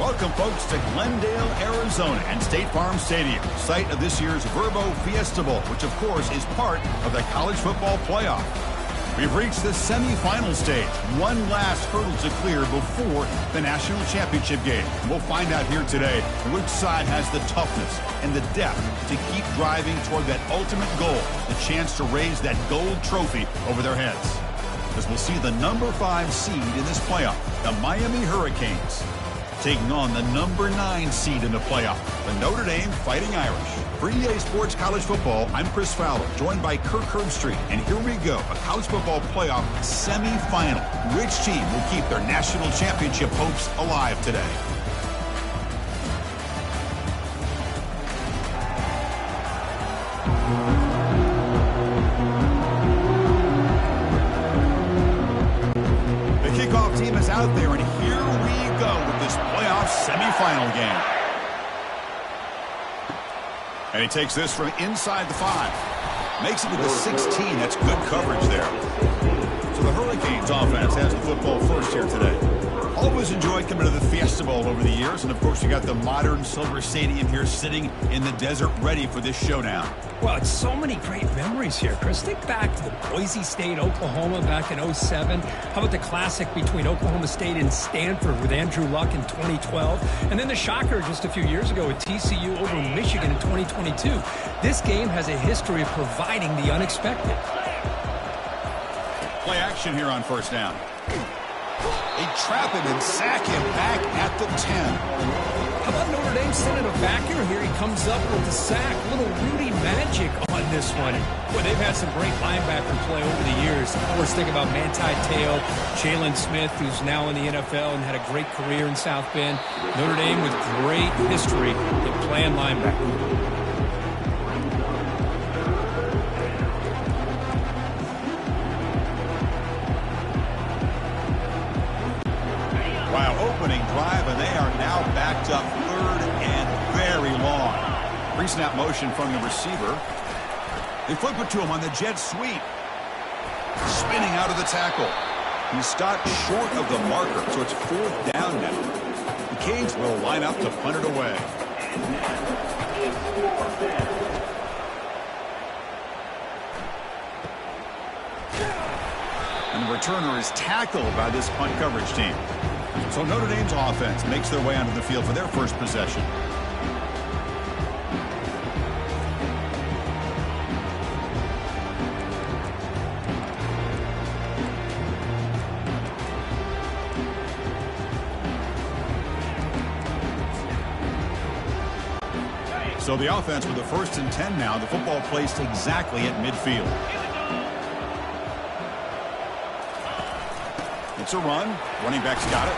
Welcome, folks, to Glendale, Arizona and State Farm Stadium, site of this year's Verbo Fiesta Bowl, which, of course, is part of the college football playoff. We've reached the semifinal stage, one last hurdle to clear before the national championship game. And we'll find out here today which side has the toughness and the depth to keep driving toward that ultimate goal, the chance to raise that gold trophy over their heads. As we'll see the number 5 seed in this playoff, the Miami Hurricanes, taking on the number 9 seed in the playoff, the Notre Dame Fighting Irish. For EA Sports College Football, I'm Chris Fowler, joined by Kirk Herbstreit. And here we go, a college football playoff semifinal. Which team will keep their national championship hopes alive today? The kickoff team is out there, and here we go with this playoff semifinal game. And he takes this from inside the 5. Makes it to the 16. That's good coverage there. So the Hurricanes offense has the football first here today. Always enjoyed coming to the Fiesta Bowl over the years. And, of course, you got the modern Silver Stadium here sitting in the desert ready for this showdown. Well, it's so many great memories here, Chris. Think back to the Boise State, Oklahoma back in 07. How about the classic between Oklahoma State and Stanford with Andrew Luck in 2012? And then the shocker just a few years ago with TCU over Michigan in 2022. This game has a history of providing the unexpected. Play action here on first down. They trap him and sack him back at the 10. How about Notre Dame sending a backer? Here he comes up with the sack. Little Rudy magic on this one. Boy, they've had some great linebacker play over the years. Of course, think about Manti Te'o, Jalen Smith, who's now in the NFL and had a great career in South Bend. Notre Dame with great history in playing linebacker. Opening drive, and they are now backed up third and very long. Pre-snap motion from the receiver. They flip it to him on the jet sweep. Spinning out of the tackle. He stopped short of the marker, so it's 4th down now. The Canes will line up to punt it away. And the returner is tackled by this punt coverage team. So Notre Dame's offense makes their way onto the field for their first possession. So the offense with the 1st and 10 now. The football placed exactly at midfield. It's a run. Running back's got it.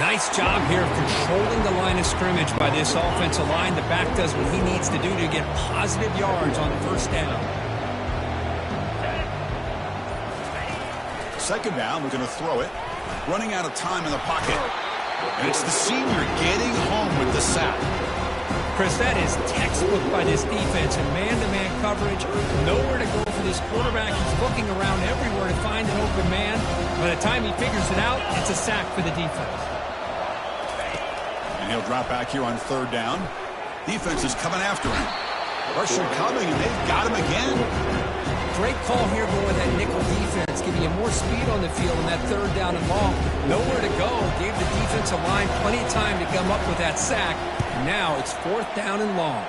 Nice job here of controlling the line of scrimmage by this offensive line. The back does what he needs to do to get positive yards on first down. 2nd down, we're going to throw it. Running out of time in the pocket. And it's the senior getting home with the sack. Chris, that is textbook by this defense and man-to-man coverage. Nowhere to go for this quarterback. He's looking around everywhere to find an open man. By the time he figures it out, it's a sack for the defense. And he'll drop back here on 3rd down. Defense is coming after him. Pressure coming, and they've got him again. Great call here going with that nickel defense, giving you more speed on the field in that 3rd down and long. Nowhere to go. Gave the defensive line plenty of time to come up with that sack. Now it's 4th down and long.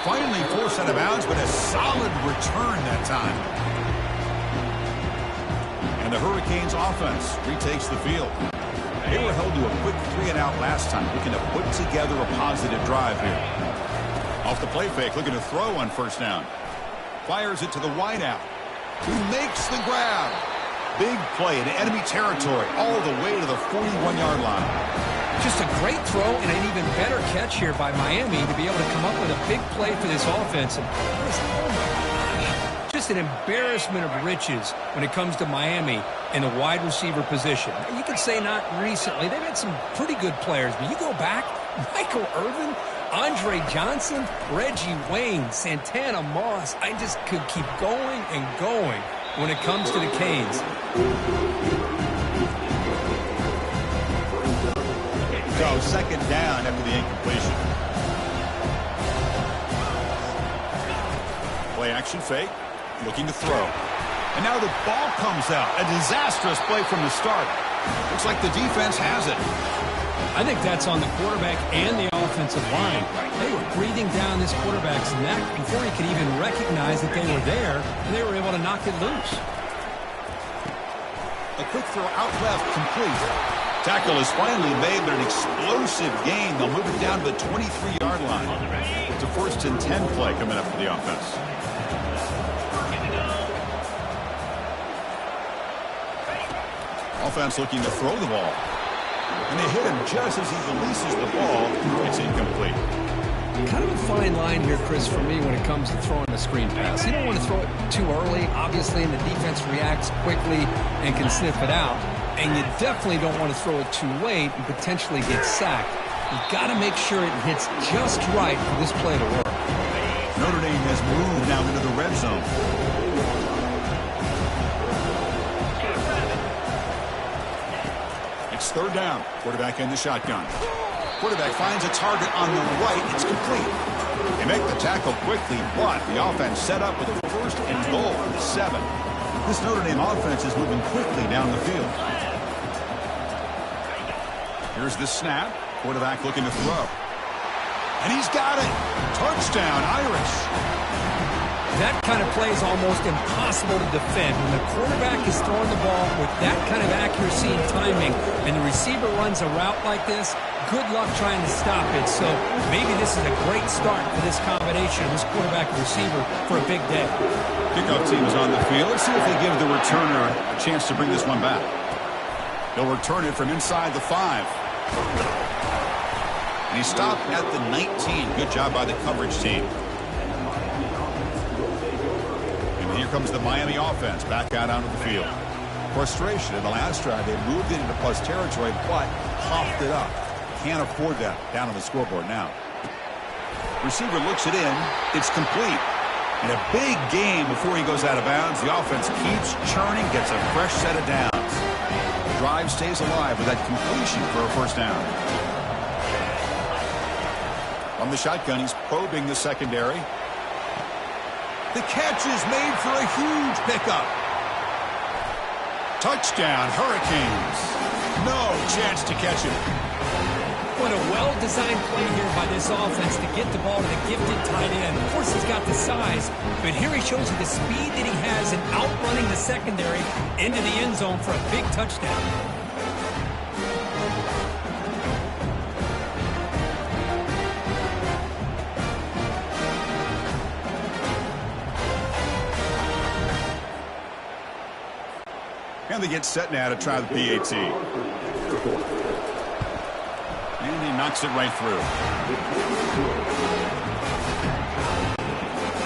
Finally forced out of bounds, but a solid return that time. And the Hurricanes offense retakes the field. They were held to a quick 3-and-out last time, looking to put together a positive drive here. Off the play fake, looking to throw on 1st down. Fires it to the wideout, who makes the grab. Big play in enemy territory all the way to the 41-yard line. Just a great throw and an even better catch here by Miami to be able to come up with a big play for this offense. And oh my gosh, just an embarrassment of riches when it comes to Miami in the wide receiver position. You could say not recently. They've had some pretty good players, but you go back, Michael Irvin, Andre Johnson, Reggie Wayne, Santana Moss. I just could keep going and going. when it comes to the Canes. So second down after the incompletion. Play action fake, looking to throw. And now the ball comes out. A disastrous play from the start. Looks like the defense has it. I think that's on the quarterback and the offensive line. They were breathing down this quarterback's neck before he could even recognize that they were there, and they were able to knock it loose. A quick throw out left, complete. Tackle is finally made, but an explosive gain. They'll move it down to the 23-yard line. It's a 1st and 10 play coming up for the offense. Offense looking to throw the ball. And they hit him just as he releases the ball. It's incomplete. Kind of a fine line here, Chris, for me when it comes to throwing a screen pass. You don't want to throw it too early, obviously, and the defense reacts quickly and can sniff it out. And you definitely don't want to throw it too late and potentially get sacked. You've got to make sure it hits just right for this play to work. Notre Dame has moved now into the red zone. It's third down. Quarterback in the shotgun. Quarterback finds a target on the right. It's complete. They make the tackle quickly, but the offense set up with a 1st and goal from the 7. This Notre Dame offense is moving quickly down the field. Here's the snap. Quarterback looking to throw. And he's got it. Touchdown, Irish. That kind of play is almost impossible to defend. When the quarterback is throwing the ball with that kind of accuracy and timing, and the receiver runs a route like this, good luck trying to stop it. So maybe this is a great start for this combination, this quarterback and receiver, for a big day. Kickoff team is on the field. Let's see if they give the returner a chance to bring this one back. They'll return it from inside the 5. And he stopped at the 19. Good job by the coverage team. And here comes the Miami offense back out onto the field. Frustration in the last drive. They moved it into plus territory, but popped it up. Can't afford that down on the scoreboard now. Receiver looks it in. It's complete. And a big game before he goes out of bounds. The offense keeps churning, gets a fresh set of downs. The drive stays alive with that completion for a 1st down. From the shotgun, he's probing the secondary. The catch is made for a huge pickup. Touchdown, Hurricanes. No chance to catch it. What a well-designed play here by this offense to get the ball to the gifted tight end. Of course, he's got the size, but here he shows you the speed that he has in outrunning the secondary into the end zone for a big touchdown. And they get set now to try the PAT. And he knocks it right through.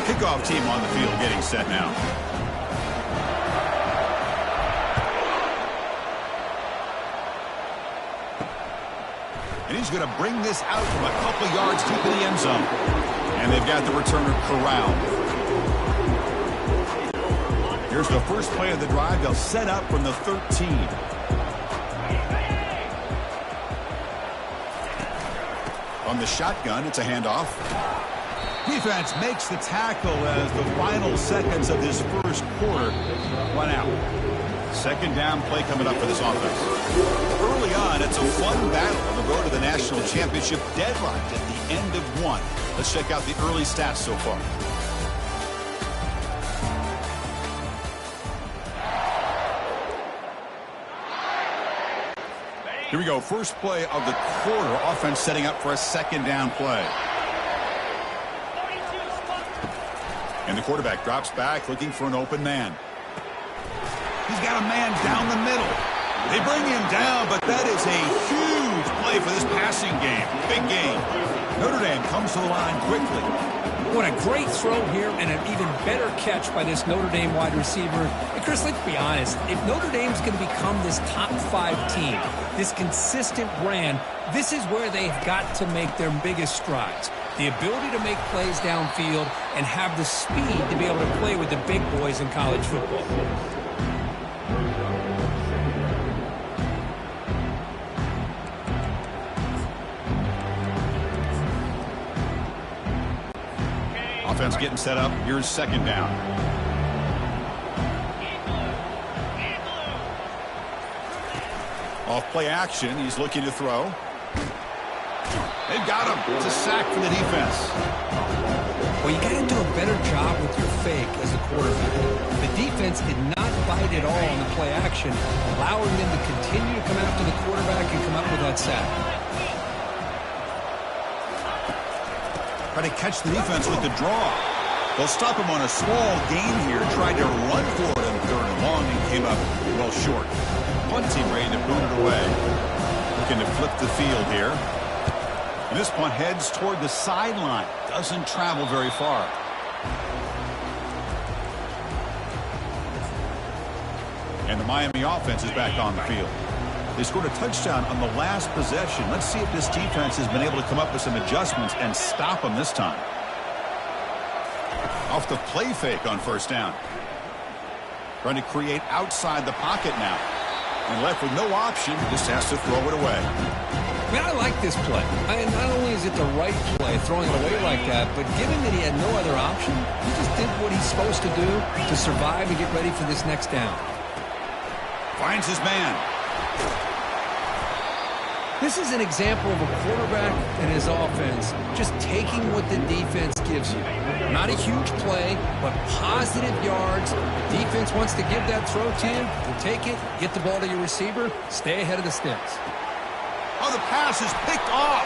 Kickoff team on the field getting set now. And he's going to bring this out from a couple yards deep in the end zone. And they've got the returner corralled. Here's the first play of the drive. They'll set up from the 13. On the shotgun, it's a handoff. Defense makes the tackle as the final seconds of this 1st quarter run out. 2nd down play coming up for this offense. Early on, it's a fun battle on the road to the national championship, deadlocked at the end of 1. Let's check out the early stats so far. Here we go. First play of the quarter. Offense setting up for a 2nd down play. And the quarterback drops back looking for an open man. He's got a man down the middle. They bring him down, but that is a huge play for this passing game. Big game. Notre Dame comes to the line quickly. What a great throw here and an even better catch by this Notre Dame wide receiver. And Chris, let's be honest. If Notre Dame's going to become this top 5 team, this consistent brand, this is where they've got to make their biggest strides. the ability to make plays downfield, and have the speed to be able to play with the big boys in college football. Offense getting set up. Here's second down. Off play action. He's looking to throw. They've got him. It's a sack for the defense. Well, you got to do a better job with your fake as a quarterback. The defense did not bite at all in the play action, allowing them to continue to come after the quarterback and come up with that sack. Try to catch the defense with the draw. They'll stop him on a small gain here. Tried to run for it on third and long and came up well short. Punt team ready to boot it away. Looking to flip the field here. And this punt heads toward the sideline. Doesn't travel very far. And the Miami offense is back on the field. They scored a touchdown on the last possession. Let's see if this defense has been able to come up with some adjustments and stop them this time. Off the play fake on first down. Trying to create outside the pocket now. And left with no option, just has to throw it away. Man, I like this play. Not only is it the right play, throwing it away like that, but given that he had no other option, he just did what he's supposed to do to survive and get ready for this next down. Finds his man. This is an example of a quarterback and his offense just taking what the defense gives you. Not a huge play, but positive yards. The defense wants to give that throw to you. You take it, get the ball to your receiver, stay ahead of the sticks. Oh, the pass is picked off.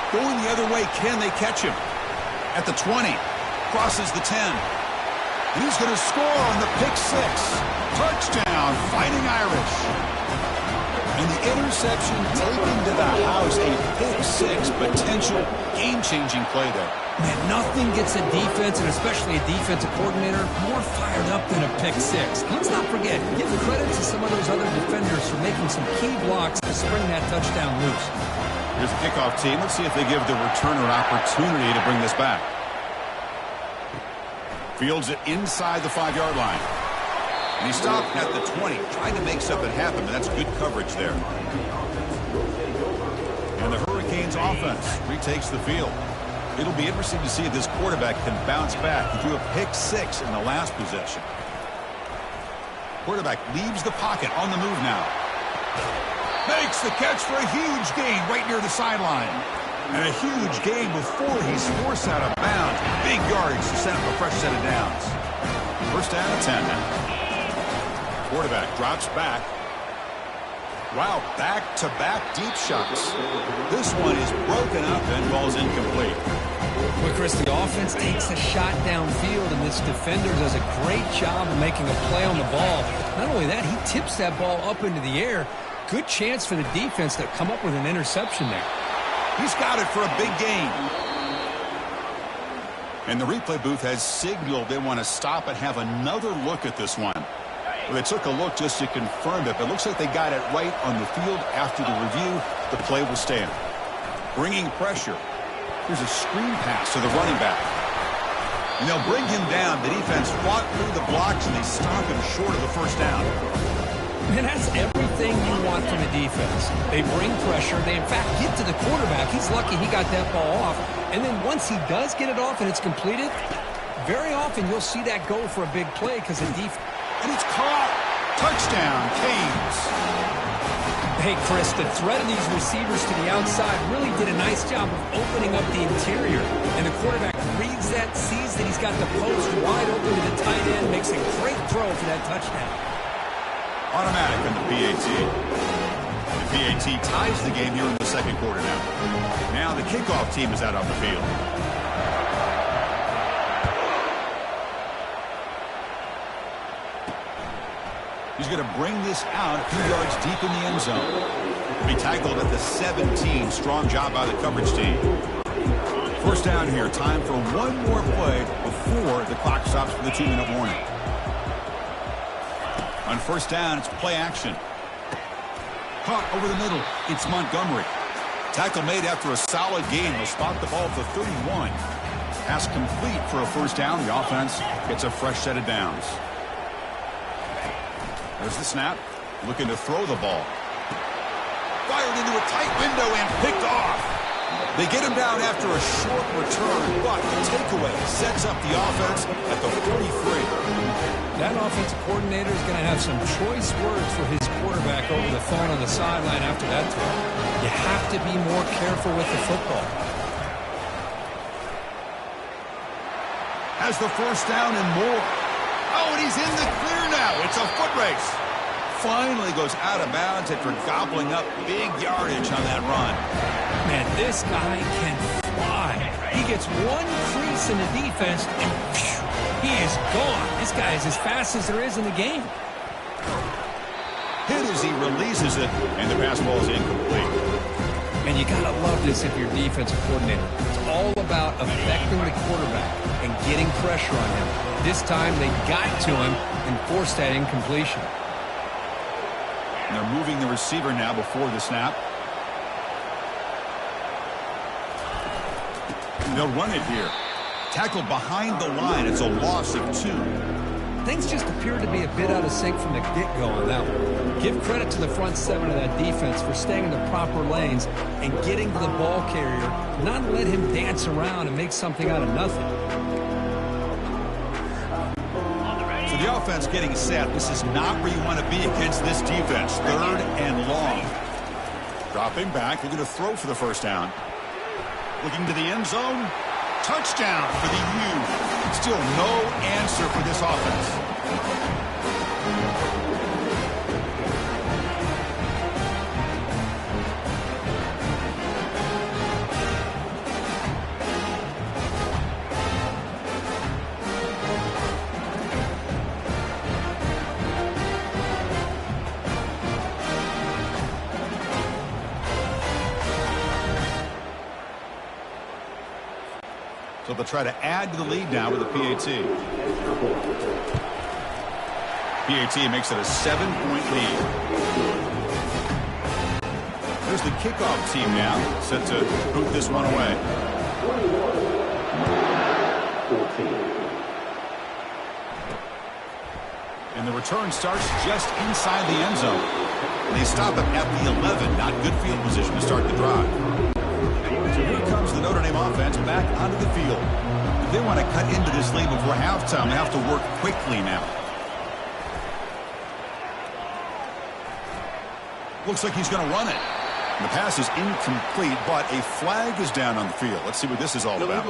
Going the other way, can they catch him? At the 20, crosses the 10. And he's going to score on the pick six. Touchdown, Fighting Irish. And the interception taken to the house, a pick six, potential game-changing play there. Man, nothing gets a defense, and especially a defensive coordinator, more fired up than a pick six. Let's not forget, give credit to some of those other defenders for making some key blocks to spring that touchdown loose. Here's the kickoff team. Let's see if they give the returner an opportunity to bring this back. Fields it inside the 5-yard line. And he stopped at the 20, trying to make something happen, but that's good coverage there. And the Hurricanes offense retakes the field. It'll be interesting to see if this quarterback can bounce back. He threw a pick six in the last possession. Quarterback leaves the pocket on the move now. Makes the catch for a huge gain right near the sideline. And a huge gain before he's forced out of bounds. Big yardage to set up a fresh set of downs. First down and 10 now. Quarterback drops back. Wow, back-to-back deep shots. This one is broken up and falls incomplete. Well, Chris, the offense takes a shot downfield, and this defender does a great job of making a play on the ball. Not only that, he tips that ball up into the air. Good chance for the defense to come up with an interception there. He's got it for a big gain. And the replay booth has signaled they want to stop and have another look at this one. Well, they took a look just to confirm it, but it looks like they got it right on the field. After the review, the play will stand. Bringing pressure. Here's a screen pass to the running back. And they'll bring him down. The defense fought through the blocks, and they stop him short of the first down. And that's everything you want from a defense. They bring pressure. They, in fact, get to the quarterback. He's lucky he got that ball off. And then once he does get it off and it's completed, very often you'll see that go for a big play because the defense... And it's caught. Touchdown, Canes. Hey, Chris, the threat of these receivers to the outside really did a nice job of opening up the interior. And the quarterback reads that, sees that he's got the post wide open to the tight end, makes a great throw for that touchdown. Automatic on the PAT. The PAT ties the game here in the second quarter now. Now the kickoff team is out on the field. He's going to bring this out a few yards deep in the end zone. He'll be tackled at the 17. Strong job by the coverage team. First down here. Time for one more play before the clock stops for the 2-minute warning. On first down, it's play action. Caught over the middle. It's Montgomery. Tackle made after a solid gain will spot the ball at the 31. Pass complete for a first down. The offense gets a fresh set of downs. There's the snap. Looking to throw the ball. Fired into a tight window and picked off. They get him down after a short return, but the takeaway sets up the offense at the 43. That offensive coordinator is going to have some choice words for his quarterback over the phone on the sideline after that throw. You have to be more careful with the football. Has the first down and more. Oh, and he's in the clear now. It's a foot race. Finally goes out of bounds after gobbling up big yardage on that run. Man, this guy can fly. He gets one crease in the defense, and phew, he is gone. This guy is as fast as there is in the game. Hit as he releases it, and the pass ball is incomplete. And you got to love this if you're defensive coordinator. It's all about affecting the quarterback and getting pressure on him. This time they got to him and forced that incompletion. And they're moving the receiver now before the snap. They'll run it here. Tackled behind the line. It's a loss of 2. Things just appear to be a bit out of sync from the get-go on that one. Give credit to the front seven of that defense for staying in the proper lanes and getting to the ball carrier, not let him dance around and make something out of nothing. So the offense getting set. This is not where you want to be against this defense. 3rd and long. Dropping back. Looking to throw for the first down. Looking to the end zone. Touchdown for the U. Still no answer for this offense. So they'll try to add to the lead now with a PAT. PAT makes it a 7-point lead. There's the kickoff team now, set to boot this one away. And the return starts just inside the end zone. They stop it at the 11. Not good field position to start the drive. So here comes the Notre Dame offense back onto the field. If they want to cut into this lead before halftime, they have to work quickly now. Looks like he's going to run it. The pass is incomplete, but a flag is down on the field. Let's see what this is all about.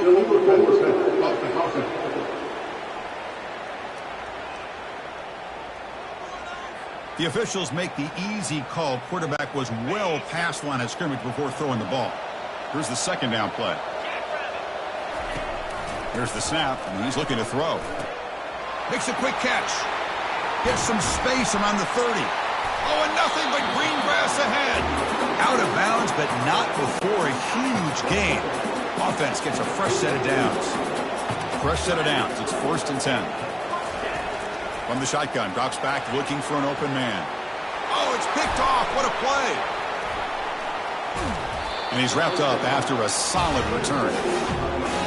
The officials make the easy call. Quarterback was well past line of scrimmage before throwing the ball. Here's the second down play. Here's the snap, and he's looking to throw. Makes a quick catch. Gets some space around the 30. Oh, and nothing but green grass ahead. Out of bounds, but not before a huge gain. Offense gets a fresh set of downs. Fresh set of downs. It's 1st and 10. From the shotgun, drops back, looking for an open man. Oh, it's picked off. What a play. And he's wrapped up after a solid return.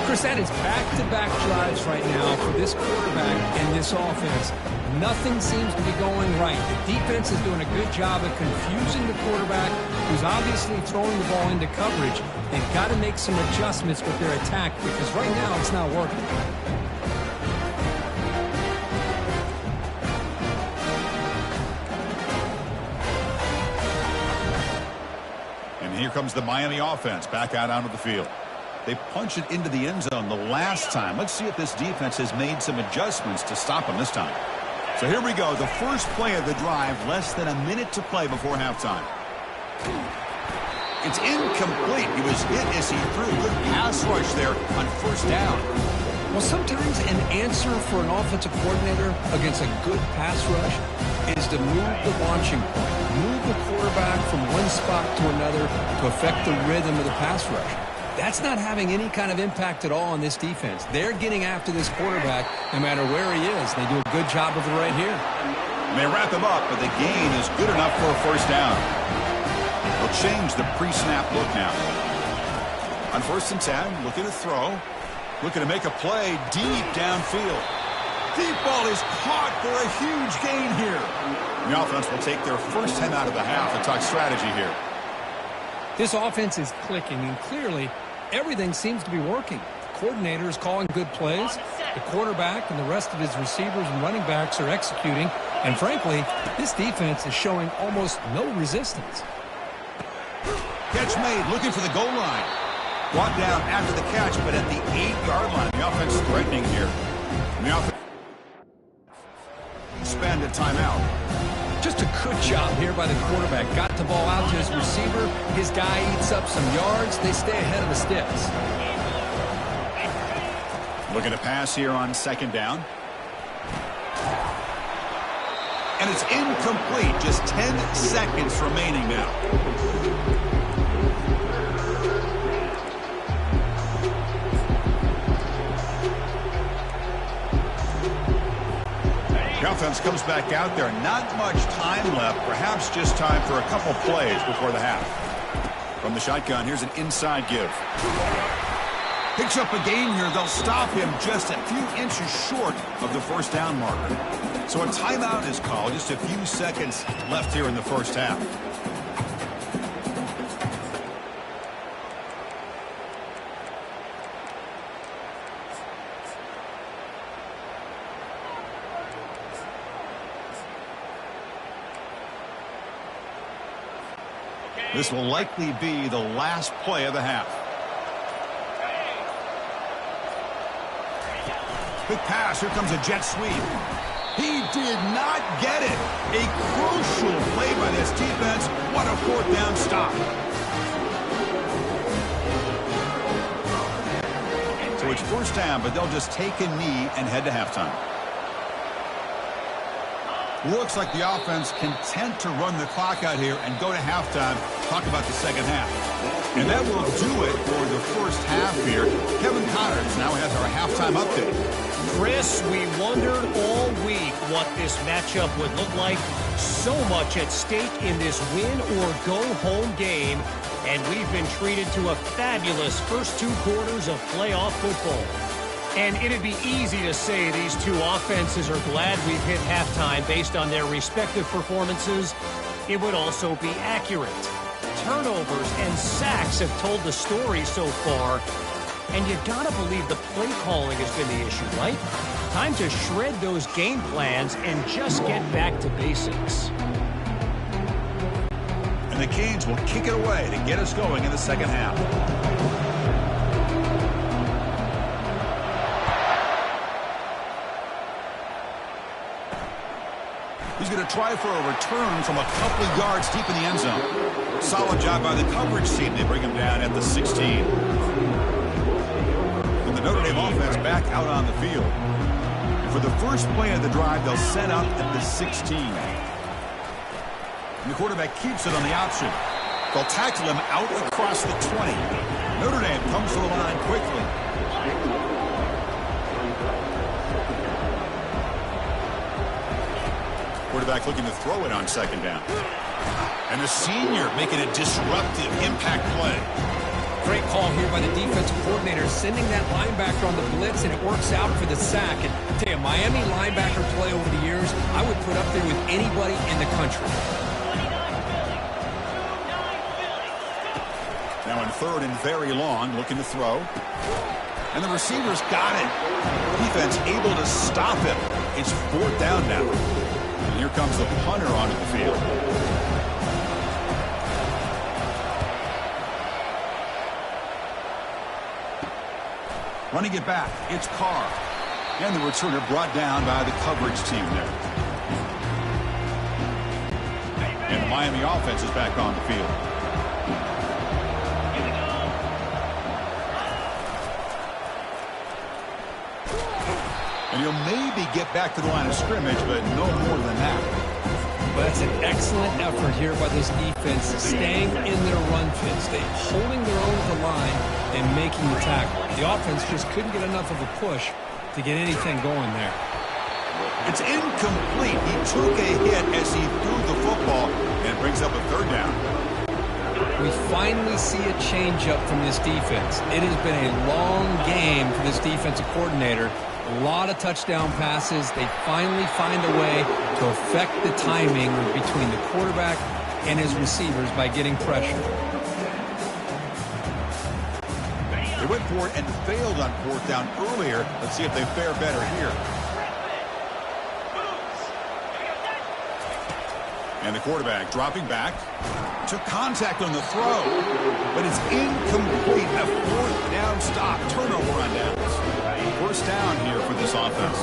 Chris, that is back-to-back drives right now for this quarterback and this offense. Nothing seems to be going right. The defense is doing a good job of confusing the quarterback, who's obviously throwing the ball into coverage. They've got to make some adjustments with their attack because right now it's not working. Here comes the Miami offense back out onto the field. They punch it into the end zone the last time. Let's see if this defense has made some adjustments to stop them this time. So here we go. The first play of the drive, less than a minute to play before halftime. It's incomplete. He was hit as he threw. Good pass rush there on first down. Well, sometimes an answer for an offensive coordinator against a good pass rush is to move the launching point, move the quarterback from one spot to another to affect the rhythm of the pass rush. That's not having any kind of impact at all on this defense. They're getting after this quarterback no matter where he is. They do a good job of it right here. And they wrap him up, but the gain is good enough for a first down. They'll change the pre-snap look now. On 1st and 10, looking to throw. Looking to make a play deep downfield. Deep ball is caught for a huge gain here. The offense will take their first 10 out of the half and talk strategy here. This offense is clicking, and clearly everything seems to be working. The coordinator is calling good plays. The quarterback and the rest of his receivers and running backs are executing. And frankly, this defense is showing almost no resistance. Catch made, looking for the goal line. Brought down after the catch, but at the 8-yard line. The offense threatening here. And the offense spend a timeout. Just a good job here by the quarterback. Got the ball out to his receiver. His guy eats up some yards. They stay ahead of the sticks. Looking to pass here on 2nd down. And it's incomplete. Just 10 seconds remaining now. The offense comes back out there. Not much time left. Perhaps just time for a couple plays before the half. From the shotgun, here's an inside give. Picks up a gain here. They'll stop him just a few inches short of the 1st down marker. So a timeout is called. Just a few seconds left here in the 1st half. This will likely be the last play of the half. Big pass. Here comes a jet sweep. He did not get it. A crucial play by this defense. What a 4th down stop. So it's 1st down, but they'll just take a knee and head to halftime. Looks like the offense content to run the clock out here and go to halftime. Talk about the 2nd half. And that will do it for the 1st half here. Kevin Connors now has our halftime update. Chris, we wondered all week what this matchup would look like. So much at stake in this win-or-go-home game. And we've been treated to a fabulous first 2 quarters of playoff football. And it'd be easy to say these two offenses are glad we've hit halftime based on their respective performances. It would also be accurate. Turnovers and sacks have told the story so far. And you gotta believe the play calling has been the issue, right? Time to shred those game plans and just get back to basics. And the Canes will kick it away to get us going in the 2nd half. He's going to try for a return from a couple of yards deep in the end zone. Solid job by the coverage team. They bring him down at the 16. And the Notre Dame offense back out on the field. And for the first play of the drive, they'll set up at the 16. And the quarterback keeps it on the option. They'll tackle him out across the 20. Notre Dame comes to the line quickly. Quarterback looking to throw it on 2nd down. And the senior making a disruptive impact play. Great call here by the defensive coordinator, sending that linebacker on the blitz, and it works out for the sack. And I tell you, Miami linebacker play over the years, I would put up there with anybody in the country. Now in 3rd and very long, looking to throw. And the receivers got it. Defense able to stop him. It's 4th down now. And here comes the punter onto the field. Running it back, it's Carr. And the returner brought down by the coverage team there. And the Miami offense is back on the field. And he'll maybe get back to the line of scrimmage, but no more than that. But that's an excellent effort here by this defense, staying in their run fits. They holding their own at the line and making the tackle. The offense just couldn't get enough of a push to get anything going there. It's incomplete. He took a hit as he threw the football, and it brings up a 3rd down. finally see a change-up from this defense. It has been a long game for this defensive coordinator. A lot of touchdown passes. They finally find a way to affect the timing between the quarterback and his receivers by getting pressure. They went for it and failed on 4th down earlier. Let's see if they fare better here. And the quarterback dropping back. Took contact on the throw, but it's incomplete. A 4th down stop. Turnover on downs. 1st down here for this offense.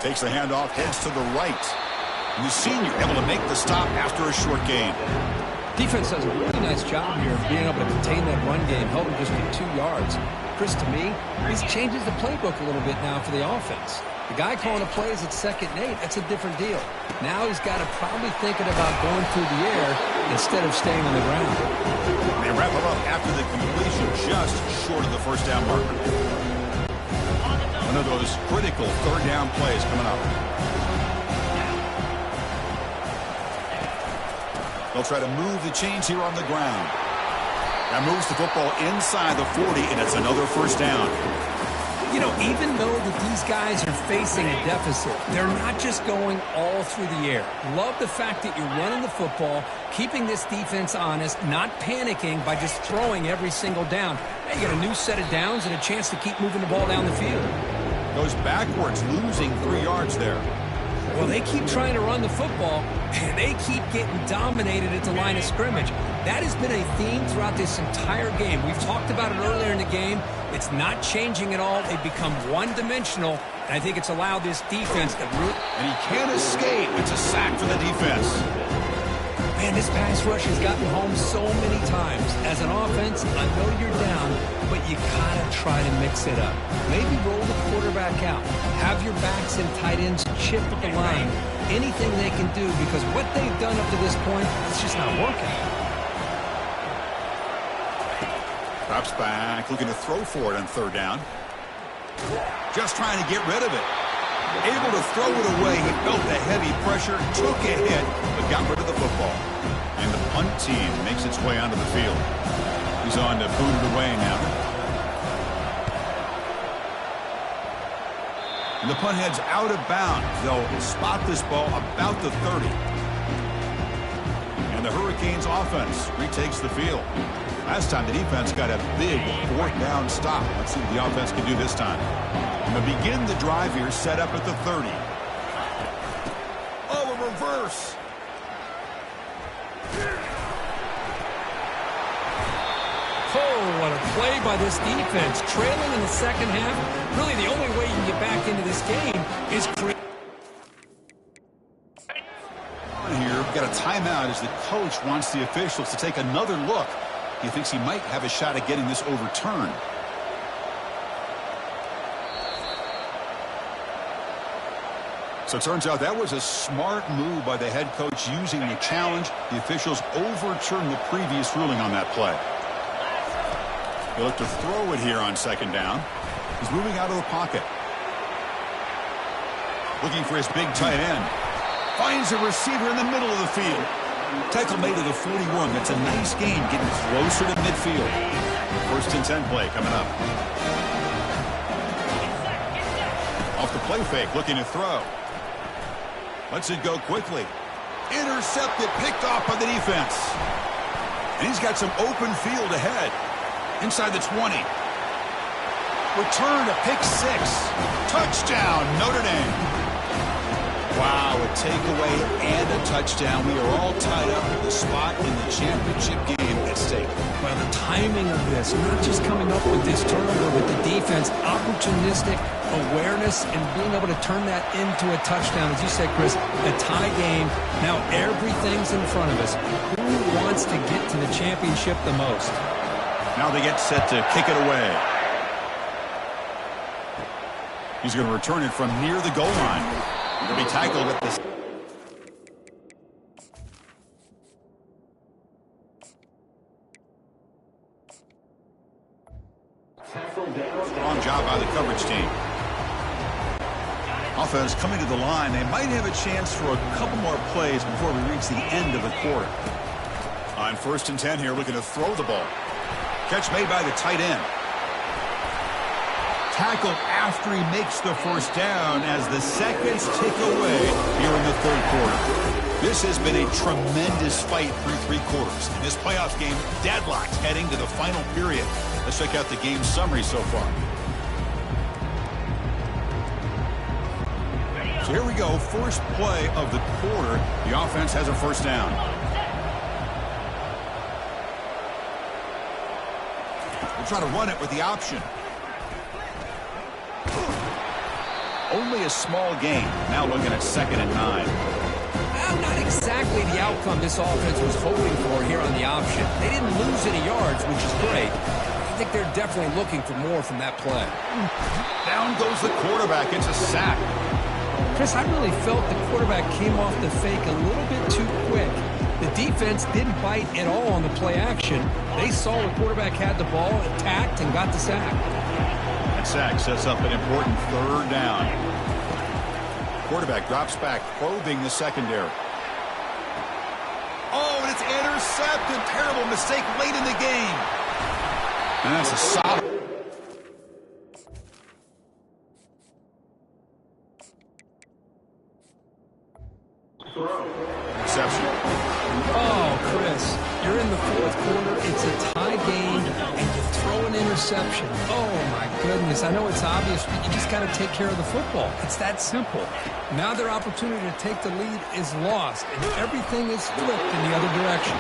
Takes the handoff, heads to the right. And the senior able to make the stop after a short gain. Defense does a really nice job here of being able to contain that run game, helping just get 2 yards. Chris, to me, this changes the playbook a little bit now for the offense. The guy calling the plays at 2nd and 8, that's a different deal. Now he's got to probably thinking about going through the air instead of staying on the ground. They wrap it up after the completion, just short of the 1st down marker. One of those critical 3rd down plays coming up. They'll try to move the chains here on the ground. That moves the football inside the 40, and it's another 1st down. You know, even though that these guys are facing a deficit, they're not just going all through the air. Love the fact that you're running the football, keeping this defense honest, not panicking by just throwing every single down. Now you get a new set of downs and a chance to keep moving the ball down the field. Goes backwards, losing 3 yards there. Well, they keep trying to run the football, and they keep getting dominated at the line of scrimmage. That has been a theme throughout this entire game. We've talked about it earlier in the game. It's not changing at all. They've become one-dimensional, and I think it's allowed this defense to root. And he can't escape. It's a sack for the defense. Man, this pass rush has gotten home so many times. As an offense, I know you're down, but you gotta try to mix it up. Maybe roll the quarterback out. Have your backs and tight ends chip at the line. Anything they can do, because what they've done up to this point, it's just not working. Drops back, looking to throw for it on 3rd down. Just trying to get rid of it. Able to throw it away. He felt the heavy pressure, took a hit, but got rid of the football. And the punt team makes its way onto the field. He's on to boot it away now. And the punt heads out of bounds. They'll spot this ball about the 30. And the Hurricanes offense retakes the field. Last time the defense got a big 4th down stop. Let's see what the offense can do this time. And they'll begin the drive here, set up at the 30. Oh, a reverse. Oh, what a play by this defense. Trailing in the 2nd half. Really, the only way you can get back into this game is create. Here, we've got a timeout as the coach wants the officials to take another look. He thinks he might have a shot at getting this overturned. So it turns out that was a smart move by the head coach using the challenge. The officials overturned the previous ruling on that play. They look to throw it here on 2nd down. He's moving out of the pocket. Looking for his big tight end. Finds a receiver in the middle of the field. Tackle made to the 41. That's a nice game, getting closer to midfield. 1st and 10 play coming up. Off the play fake, looking to throw. Lets it go quickly. Intercepted, picked off by the defense. And he's got some open field ahead. Inside the 20. Return to pick 6. Touchdown, Notre Dame. Wow, a takeaway and a touchdown. We are all tied up with a spot in the championship game at stake. Well, the timing of this, not just coming up with this turnover, but the defense, opportunistic awareness, and being able to turn that into a touchdown. As you said, Chris, a tie game. Now everything's in front of us. Who wants to get to the championship the most? Now they get set to kick it away. He's going to return it from near the goal line. He'll be tackled at this. Strong job by the coverage team. Off offense coming to the line. They might have a chance for a couple more plays before we reach the end of the quarter. On 1st and 10 here, looking to throw the ball. Catch made by the tight end. Tackled after he makes the first down as the seconds tick away here in the 3rd quarter. This has been a tremendous fight through 3 quarters. In this playoffs game, deadlocked heading to the final period. Let's check out the game summary so far. So here we go, first play of the quarter. The offense has a first down. We'll try to run it with the option. Only a small gain. Now looking at 2nd and 9. Well, not exactly the outcome this offense was hoping for here on the option. They didn't lose any yards, which is great. I think they're definitely looking for more from that play. Down goes the quarterback. It's a sack. Chris, I really felt the quarterback came off the fake a little bit too quick. The defense didn't bite at all on the play action. They saw the quarterback had the ball, attacked, and got the sack. That sack sets up an important 3rd down. Quarterback drops back, probing the secondary. Oh, and it's intercepted. Terrible mistake late in the game. And that's a solid. Interception. Oh, Chris, you're in the 4th quarter. It's a tie game, and you throw an interception. Oh, my goodness. I know it's obvious, but you just got to take care of the football. It's that simple. Now their opportunity to take the lead is lost, and everything is flipped in the other direction.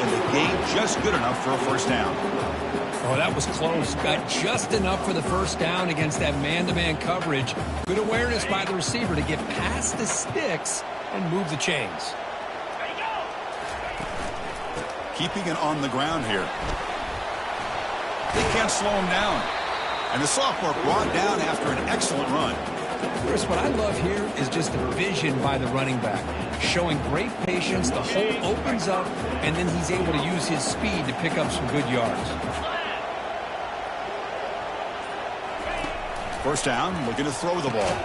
And the game just good enough for a first down. Oh, that was close. Got just enough for the first down against that man-to-man coverage. Good awareness by the receiver to get past the sticks and move the chains. Keeping it on the ground here. They can't slow him down. And the sophomore brought down after an excellent run. Chris, what I love here is just the vision by the running back. Showing great patience, the hole opens up, and then he's able to use his speed to pick up some good yards. First down, looking to throw the ball.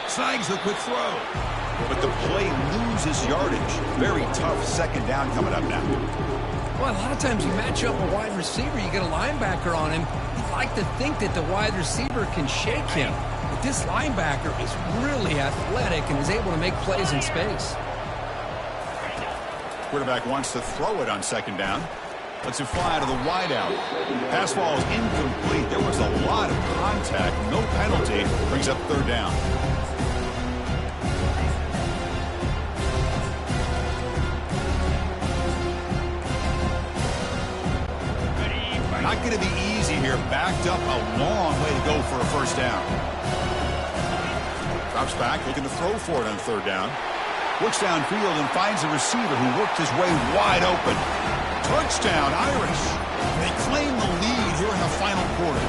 Snags the quick throw. But the play loses yardage. Very tough 2nd down coming up now. Well, a lot of times you match up a wide receiver, you get a linebacker on him. You'd like to think that the wide receiver can shake him. But this linebacker is really athletic and is able to make plays in space. Quarterback wants to throw it on 2nd down. Lets it fly to the wideout. Pass ball is incomplete. There was a lot of contact. No penalty. Brings up 3rd down. Not going to be easy here. Backed up a long way to go for a first down. Drops back, looking to throw for it on 3rd down. Looks downfield and finds a receiver who worked his way wide open. Touchdown, Irish. They claim the lead here in the final quarter.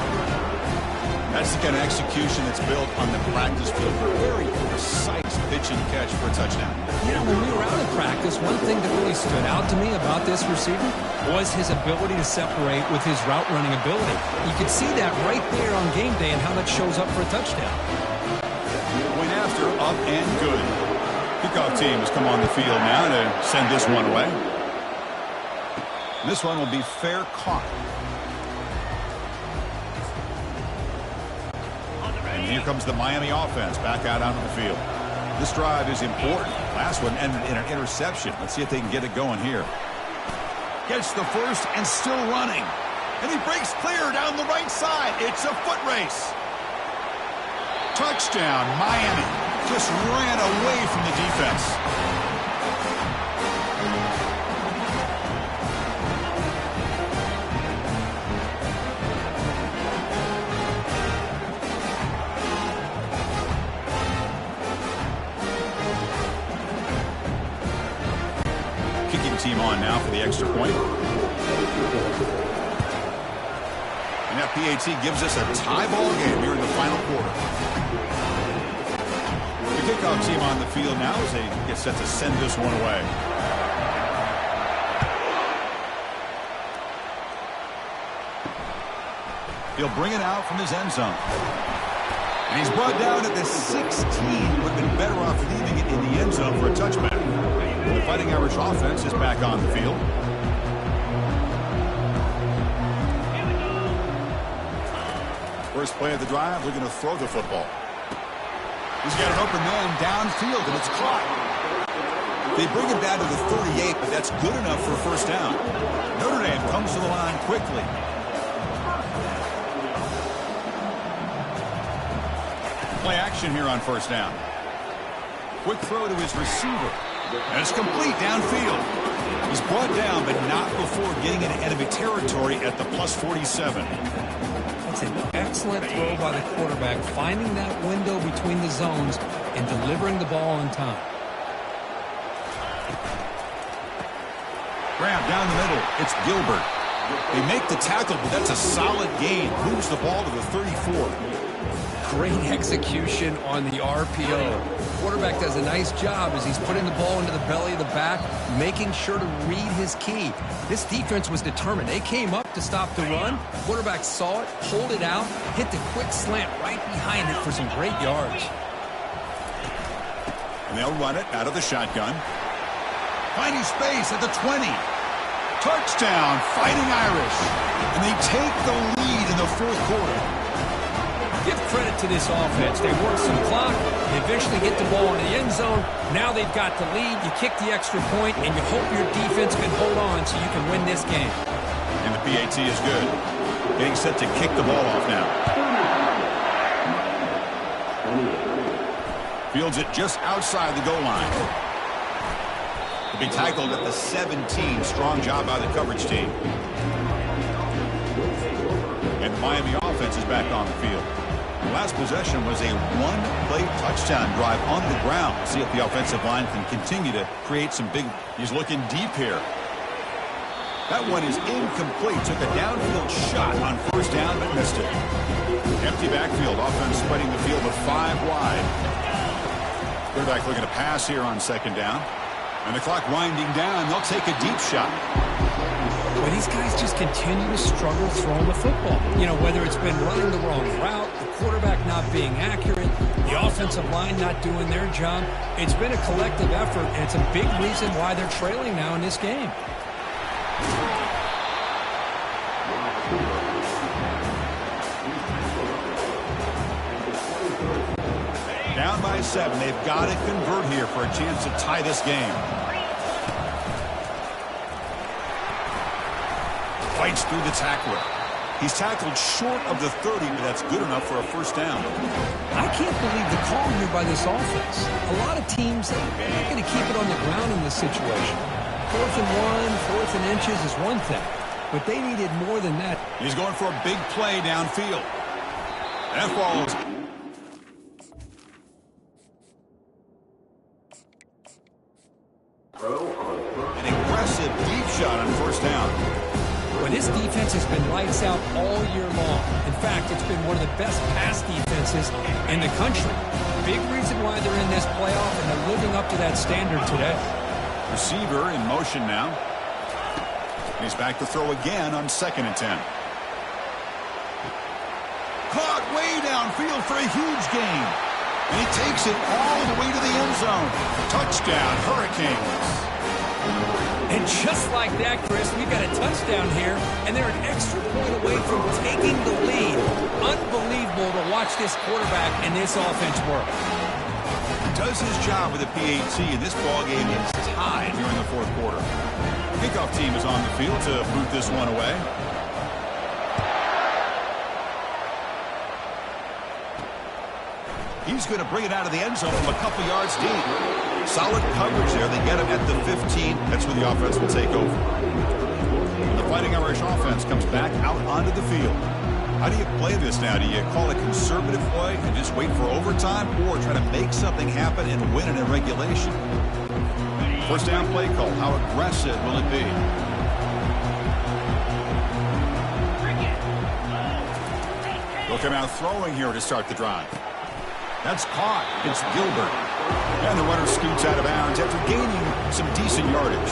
That's the kind of execution that's built on the practice field. Very precise pitch and catch for a touchdown. You know, when we were out at practice, one thing that really stood out to me about this receiver was his ability to separate with his route running ability. You could see that right there on game day and how that shows up for a touchdown. Point after, up and good. Kickoff team has come on the field now to send this one away. This one will be fair caught. And here comes the Miami offense back out onto the field. This drive is important. Last one ended in an interception. Let's see if they can get it going here. Gets the first and still running. And he breaks clear down the right side. It's a foot race. Touchdown, Miami. Just ran away from the defense. Kicking team on now for the extra point. And that PAT gives us a tie ball game here in the final quarter. The kickoff team on the field now as they get set to send this one away. He'll bring it out from his end zone. And he's brought down at the 16. Would have been better off leaving it in the end zone for a touchback. The Fighting Irish offense is back on the field. First play of the drive, they're going to throw the football. He's got an open man downfield, and it's caught. They bring him down to the 38, but that's good enough for a first down. Notre Dame comes to the line quickly. Play action here on first down. Quick throw to his receiver. And it's complete downfield. He's brought down, but not before getting into enemy territory at the plus 47. That's an excellent throw by the quarterback, finding that window between the zones and delivering the ball on time. Grab down the middle. It's Gilbert. They make the tackle, but that's a solid gain. Moves the ball to the 34. Great execution on the RPO. Quarterback does a nice job as he's putting the ball into the belly of the back, making sure to read his key. This defense was determined. They came up to stop the run. Quarterback saw it, pulled it out, hit the quick slant right behind it for some great yards. And they'll run it out of the shotgun. Finding space at the 20. Touchdown, Fighting Irish. And they take the lead in the fourth quarter. Give credit to this offense. They work some clock. They eventually get the ball in the end zone. Now they've got the lead. You kick the extra point, and you hope your defense can hold on so you can win this game. And the PAT is good. Getting set to kick the ball off now. Fields it just outside the goal line. To be tackled at the 17. Strong job by the coverage team. And the Miami offense is back on the field. The last possession was a one-play touchdown drive on the ground. See if the offensive line can continue to create some big... He's looking deep here. That one is incomplete. Took a downfield shot on first down, but missed it. Empty backfield. Offense spreading the field with 5 wide. Quarterback looking to pass here on second down. And the clock winding down. They'll take a deep shot. Well, these guys just continue to struggle throwing the football. You know, whether it's been running the wrong route, the quarterback not being accurate, the offensive line not doing their job. It's been a collective effort, and it's a big reason why they're trailing now in this game. Down by 7. They've got to convert here for a chance to tie this game. Fights through the tackler. He's tackled short of the 30, but that's good enough for a first down. I can't believe the call here by this offense. A lot of teams, they're not going to keep it on the ground in this situation. 4th and 1, 4th and inches is one thing, but they needed more than that. He's going for a big play downfield. That falls. An aggressive deep shot on first down. Well, this defense has been lights out all year long. In fact, it's been one of the best pass defenses in the country. Big reason why they're in this playoff, and they're living up to that standard today. Receiver in motion now. He's back to throw again on 2nd and 10. Caught way downfield for a huge gain. And he takes it all the way to the end zone. Touchdown, Hurricanes. And just like that, Chris, we've got a touchdown here, and they're an extra point away from taking the lead. Unbelievable to watch this quarterback and this offense work. Does his job with the PAT, and this ball game is tied here in the fourth quarter. Kickoff team is on the field to boot this one away. He's going to bring it out of the end zone from a couple yards deep. Solid coverage there. They get him at the 15. That's where the offense will take over. And the Fighting Irish offense comes back out onto the field. How do you play this now? Do you call a conservative play and just wait for overtime, or try to make something happen and win it in regulation? First down play call. How aggressive will it be? They'll come out throwing here to start the drive. That's caught. It's Gilbert. And the runner scoots out of bounds after gaining some decent yardage.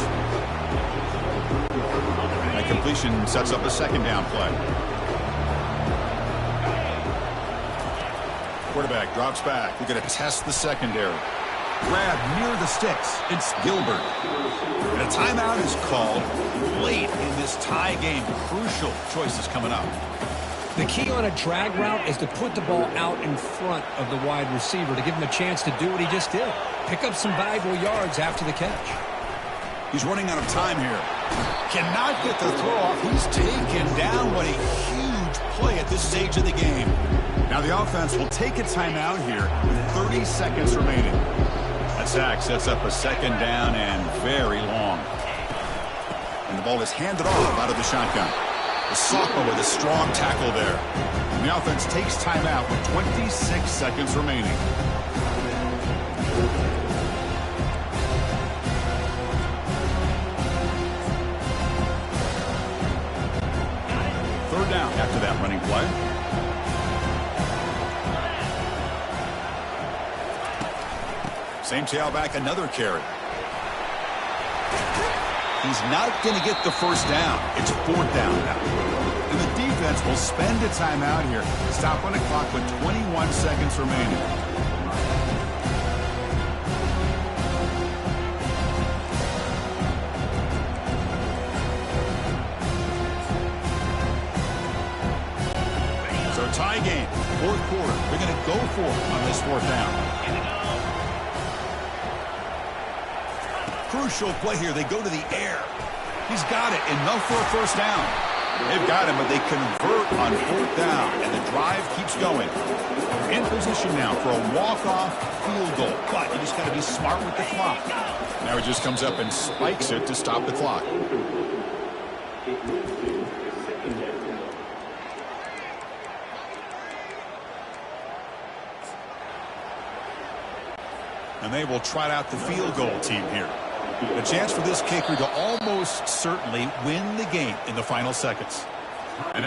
That completion sets up a second down play. Quarterback drops back. We're going to test the secondary. Grab near the sticks. It's Gilbert. And a timeout is called late in this tie game. Crucial choices coming up. The key on a drag route is to put the ball out in front of the wide receiver to give him a chance to do what he just did. Pick up some valuable yards after the catch. He's running out of time here. Cannot get the throw off. He's taken down. What a huge play at this stage of the game. Now the offense will take a timeout here with 30 seconds remaining. That sack sets up a second down and very long. And the ball is handed off out of the shotgun. The sophomore with a strong tackle there. And the offense takes timeout with 26 seconds remaining. Third down after that running play. Same tailback, another carry. He's not going to get the first down. It's fourth down now. And the defense will spend a timeout here. Stop on the clock with 21 seconds remaining. So tie game, fourth quarter. They're going to go for it on this fourth down. Crucial play here. They go to the air. He's got it. Enough for a first down. They've got him, but they convert on fourth down, and the drive keeps going. In position now for a walk-off field goal, but you just got to be smart with the clock. Now he just comes up and spikes it to stop the clock. And they will trot out the field goal team here. A chance for this kicker to almost certainly win the game in the final seconds. And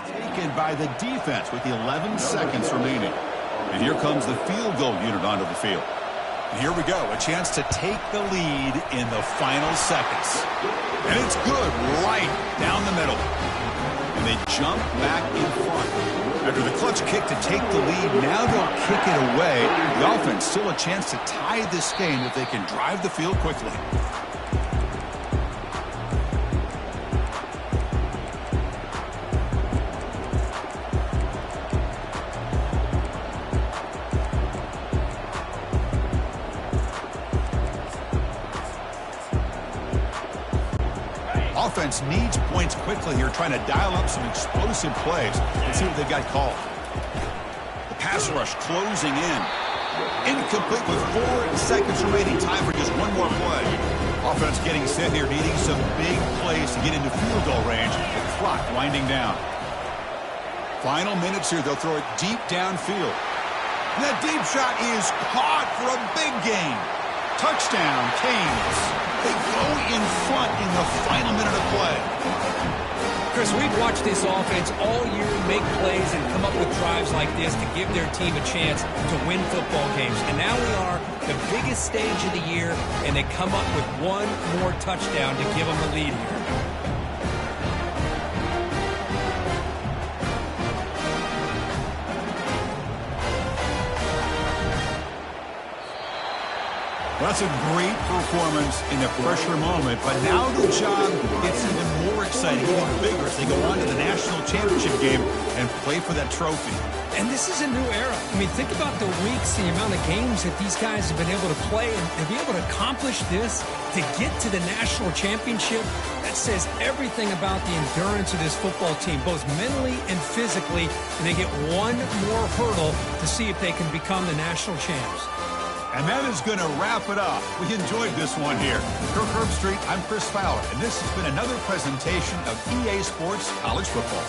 taken by the defense with the 11 seconds remaining. And here comes the field goal unit onto the field. And here we go, a chance to take the lead in the final seconds. And it's good right down the middle. And they jump back in front. After the clutch kick to take the lead, now they'll kick it away. The offense still a chance to tie this game if they can drive the field quickly. Offense needs points quickly here, trying to dial up some explosive plays. Let's see what they've got called. The pass rush closing in. Incomplete with 4 seconds remaining. Time for just one more play. Offense getting set here, needing some big plays to get into field goal range. The clock winding down. Final minutes here. They'll throw it deep downfield. And that deep shot is caught for a big gain. Touchdown, Canes. They go in front in the final minute of play. Chris, we've watched this offense all year make plays and come up with drives like this to give their team a chance to win football games. And now we are the biggest stage of the year, and they come up with one more touchdown to give them the lead here. That's a great performance in a pressure moment, but now the job gets even more exciting, even bigger as they go on to the national championship game and play for that trophy. And this is a new era. I mean, think about the weeks, the amount of games that these guys have been able to play, and to be able to accomplish this, to get to the national championship, that says everything about the endurance of this football team, both mentally and physically, and they get one more hurdle to see if they can become the national champs. And that is going to wrap it up. We enjoyed this one here. Kirk Herbstreit, I'm Chris Fowler, and this has been another presentation of EA Sports College Football.